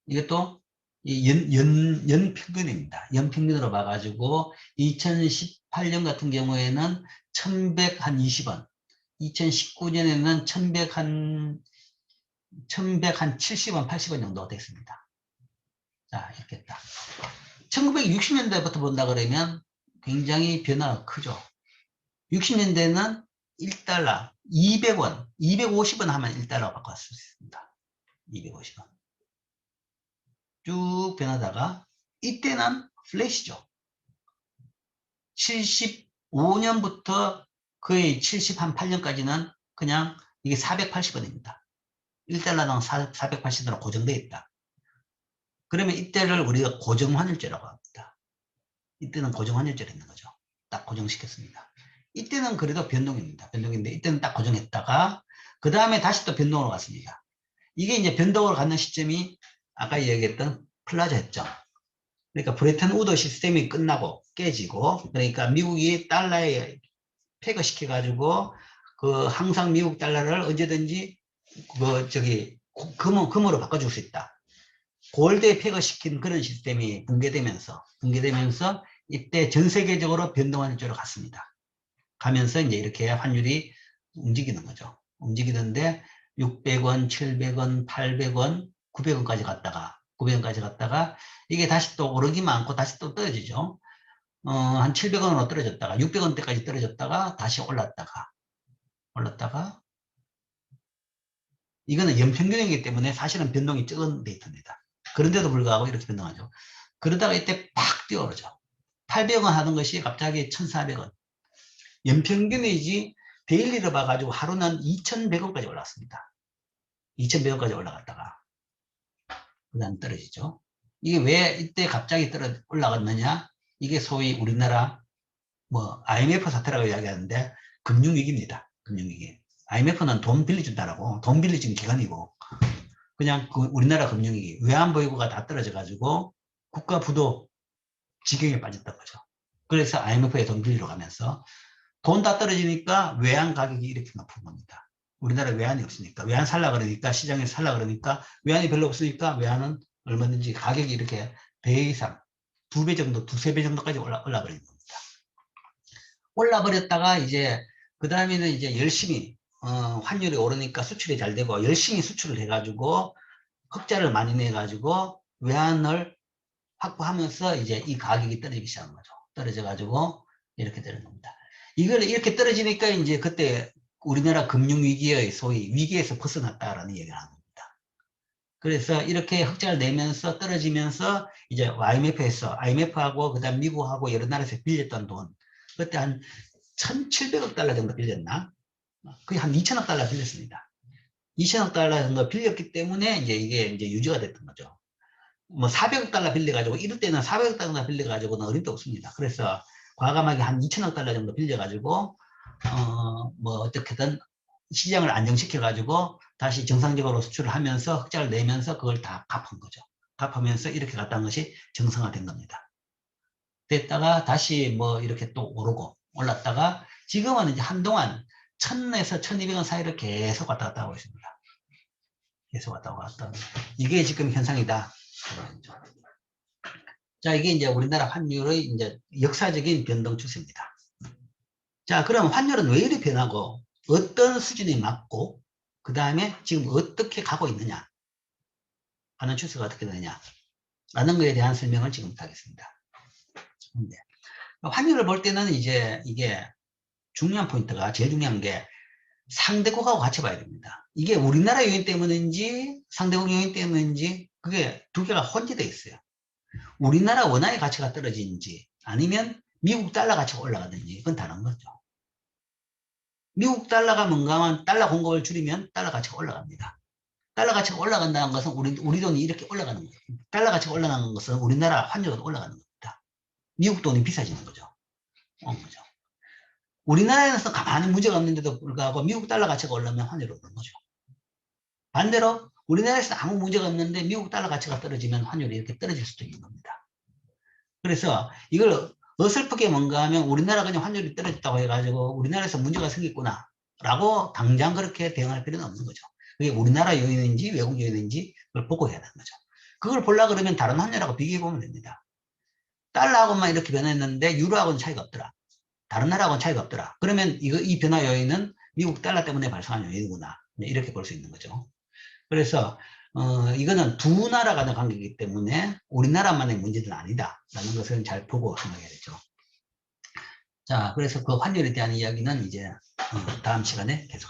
이것도 연평균입니다. 연평균으로 봐가지고, 2018년 같은 경우에는 1120원, 2019년에는 1170원, 80원 정도 됐습니다. 자, 이렇게 딱. 1960년대부터 본다 그러면 굉장히 변화가 크죠. 60년대는 1달러, 200원, 250원 하면 1달러 바꿀 수 있습니다. 250원. 쭉 변하다가 이때는 플래시죠. 75년부터 거의 78년까지는 그냥 이게 480원입니다. 1달러당 480원으로 고정되어 있다. 그러면 이때를 우리가 고정환율제라고 합니다. 이때는 고정환율제를 했는 거죠. 딱 고정시켰습니다. 이때는 그래도 변동입니다. 변동인데 이때는 딱 고정했다가 그 다음에 다시 또 변동으로 갔습니다. 이게 이제 변동으로 가는 시점이 아까 얘기했던 플라자 했죠. 그러니까 브레튼 우드 시스템이 끝나고 깨지고, 그러니까 미국이 달러에 폐거시켜 가지고 그 항상 미국 달러를 언제든지 금으로 바꿔줄 수 있다. 골드에 폐거시킨 그런 시스템이 붕괴되면서 이때 전 세계적으로 변동환율제로 갔습니다. 가면서 이제 이렇게 환율이 움직이는 거죠. 움직이는데 600원, 700원, 800원, 900원까지 갔다가 이게 다시 또 오르기만 않고 다시 또 떨어지죠. 한 700원으로 떨어졌다가 600원대까지 떨어졌다가 다시 올랐다가 이거는 연평균이기 때문에 사실은 변동이 적은 데이터입니다. 그런데도 불구하고 이렇게 변동하죠. 그러다가 이때 팍 뛰어오르죠. 800원 하던 것이 갑자기 1,400원. 연평균이지 데일리를 봐가지고 하루는 2,100원까지 올랐습니다. 2,100원까지 올라갔다가 그 다음 떨어지죠. 이게 왜 이때 갑자기 올라갔느냐? 이게 소위 우리나라 뭐 IMF 사태라고 이야기하는데 금융위기입니다. 금융위기. IMF는 돈 빌려준다라고, 돈 빌려주는 기관이고 그냥 우리나라 금융위기, 외환보유고가 다 떨어져가지고 국가 부도 지경에 빠졌던 거죠. 그래서 IMF에 돈 빌리러 가면서 돈 다 떨어지니까 외환 가격이 이렇게 높은 겁니다. 우리나라 외환이 없으니까, 외환 살라 그러니까, 시장에서 살라 그러니까, 외환이 별로 없으니까 외환은 얼마든지 가격이 이렇게 배 이상, 2배 정도, 2~3배 정도까지 올라버리는 겁니다. 올라버렸다가 이제 그 다음에는 이제 열심히 환율이 오르니까 수출이 잘 되고 열심히 수출을 해가지고 흑자를 많이 내가지고 외환을 확보하면서 이제 이 가격이 떨어지기 시작한 거죠. 떨어져가지고 이렇게 되는 겁니다. 이걸 이렇게 떨어지니까 이제 그때 우리나라 금융위기의 소위 위기에서 벗어났다라는 얘기를 하는 겁니다. 그래서 이렇게 흑자를 내면서 떨어지면서 이제 IMF하고 그다음 미국하고 여러 나라에서 빌렸던 돈, 그때 한 1,700억 달러 정도 빌렸나? 거의 한 2천억 달러 빌렸습니다. 2천억 달러 정도 빌렸기 때문에 이게 이제 유지가 됐던 거죠. 뭐 400억 달러 빌려가지고 이럴 때는 400억 달러 빌려가지고는 어림도 없습니다. 그래서 과감하게 한 2천억 달러 정도 빌려가지고 뭐 어떻게든 시장을 안정시켜가지고 다시 정상적으로 수출을 하면서 흑자를 내면서 그걸 다 갚은 거죠. 갚으면서 이렇게 갔다는 것이 정상화된 겁니다. 됐다가 다시 뭐 이렇게 또 오르고 올랐다가 지금은 이제 한동안 1,000에서 1,200원 사이를 계속 왔다 갔다 하고 있습니다. 계속 왔다 갔다. 이게 지금 현상이다. 자, 이게 이제 우리나라 환율의 이제 역사적인 변동 추세입니다. 자, 그럼 환율은 왜 이리 변하고 어떤 수준이 맞고 그 다음에 지금 어떻게 가고 있느냐 하는 추세가 어떻게 되느냐 라는 것에 대한 설명을 지금부터 하겠습니다. 환율을 볼 때는 이제 이게 중요한 포인트가 제일 중요한 게 상대국하고 같이 봐야 됩니다. 이게 우리나라 요인 때문인지 상대국 요인 때문인지 그게 두 개가 혼재되어 있어요. 우리나라 원화의 가치가 떨어지는지 아니면 미국 달러 가치가 올라가든지 그건 다른 거죠. 미국 달러가 뭔가 달러 공급을 줄이면 달러 가치가 올라갑니다. 달러 가치가 올라간다는 것은 우리 돈이 이렇게 올라가는 거예요. 달러 가치가 올라가는 것은 우리나라 환율도 올라가는 겁니다. 미국 돈이 비싸지는 거죠. 거죠. 우리나라에서 가만히 문제가 없는데도 불구하고 미국 달러 가치가 올라면 환율이 오르는 거죠. 반대로 우리나라에서 아무 문제가 없는데 미국 달러 가치가 떨어지면 환율이 이렇게 떨어질 수도 있는 겁니다. 그래서 이걸 어설프게 뭔가 하면 우리나라 그냥 환율이 떨어졌다고 해가지고 우리나라에서 문제가 생겼구나 라고 당장 그렇게 대응할 필요는 없는 거죠. 그게 우리나라 요인인지 외국 요인인지 그걸 보고 해야 되는 거죠. 그걸 보려고 그러면 다른 환율하고 비교해 보면 됩니다. 달러하고만 이렇게 변했는데 유로하고는 차이가 없더라. 다른 나라하고는 차이가 없더라. 그러면 이 변화 요인은 미국 달러 때문에 발생한 요인이구나. 이렇게 볼 수 있는 거죠. 그래서 이거는 두 나라 간의 관계이기 때문에 우리나라만의 문제는 아니다라는 것을 잘 보고 생각해야 되죠. 자, 그래서 그 환율에 대한 이야기는 이제 다음 시간에 계속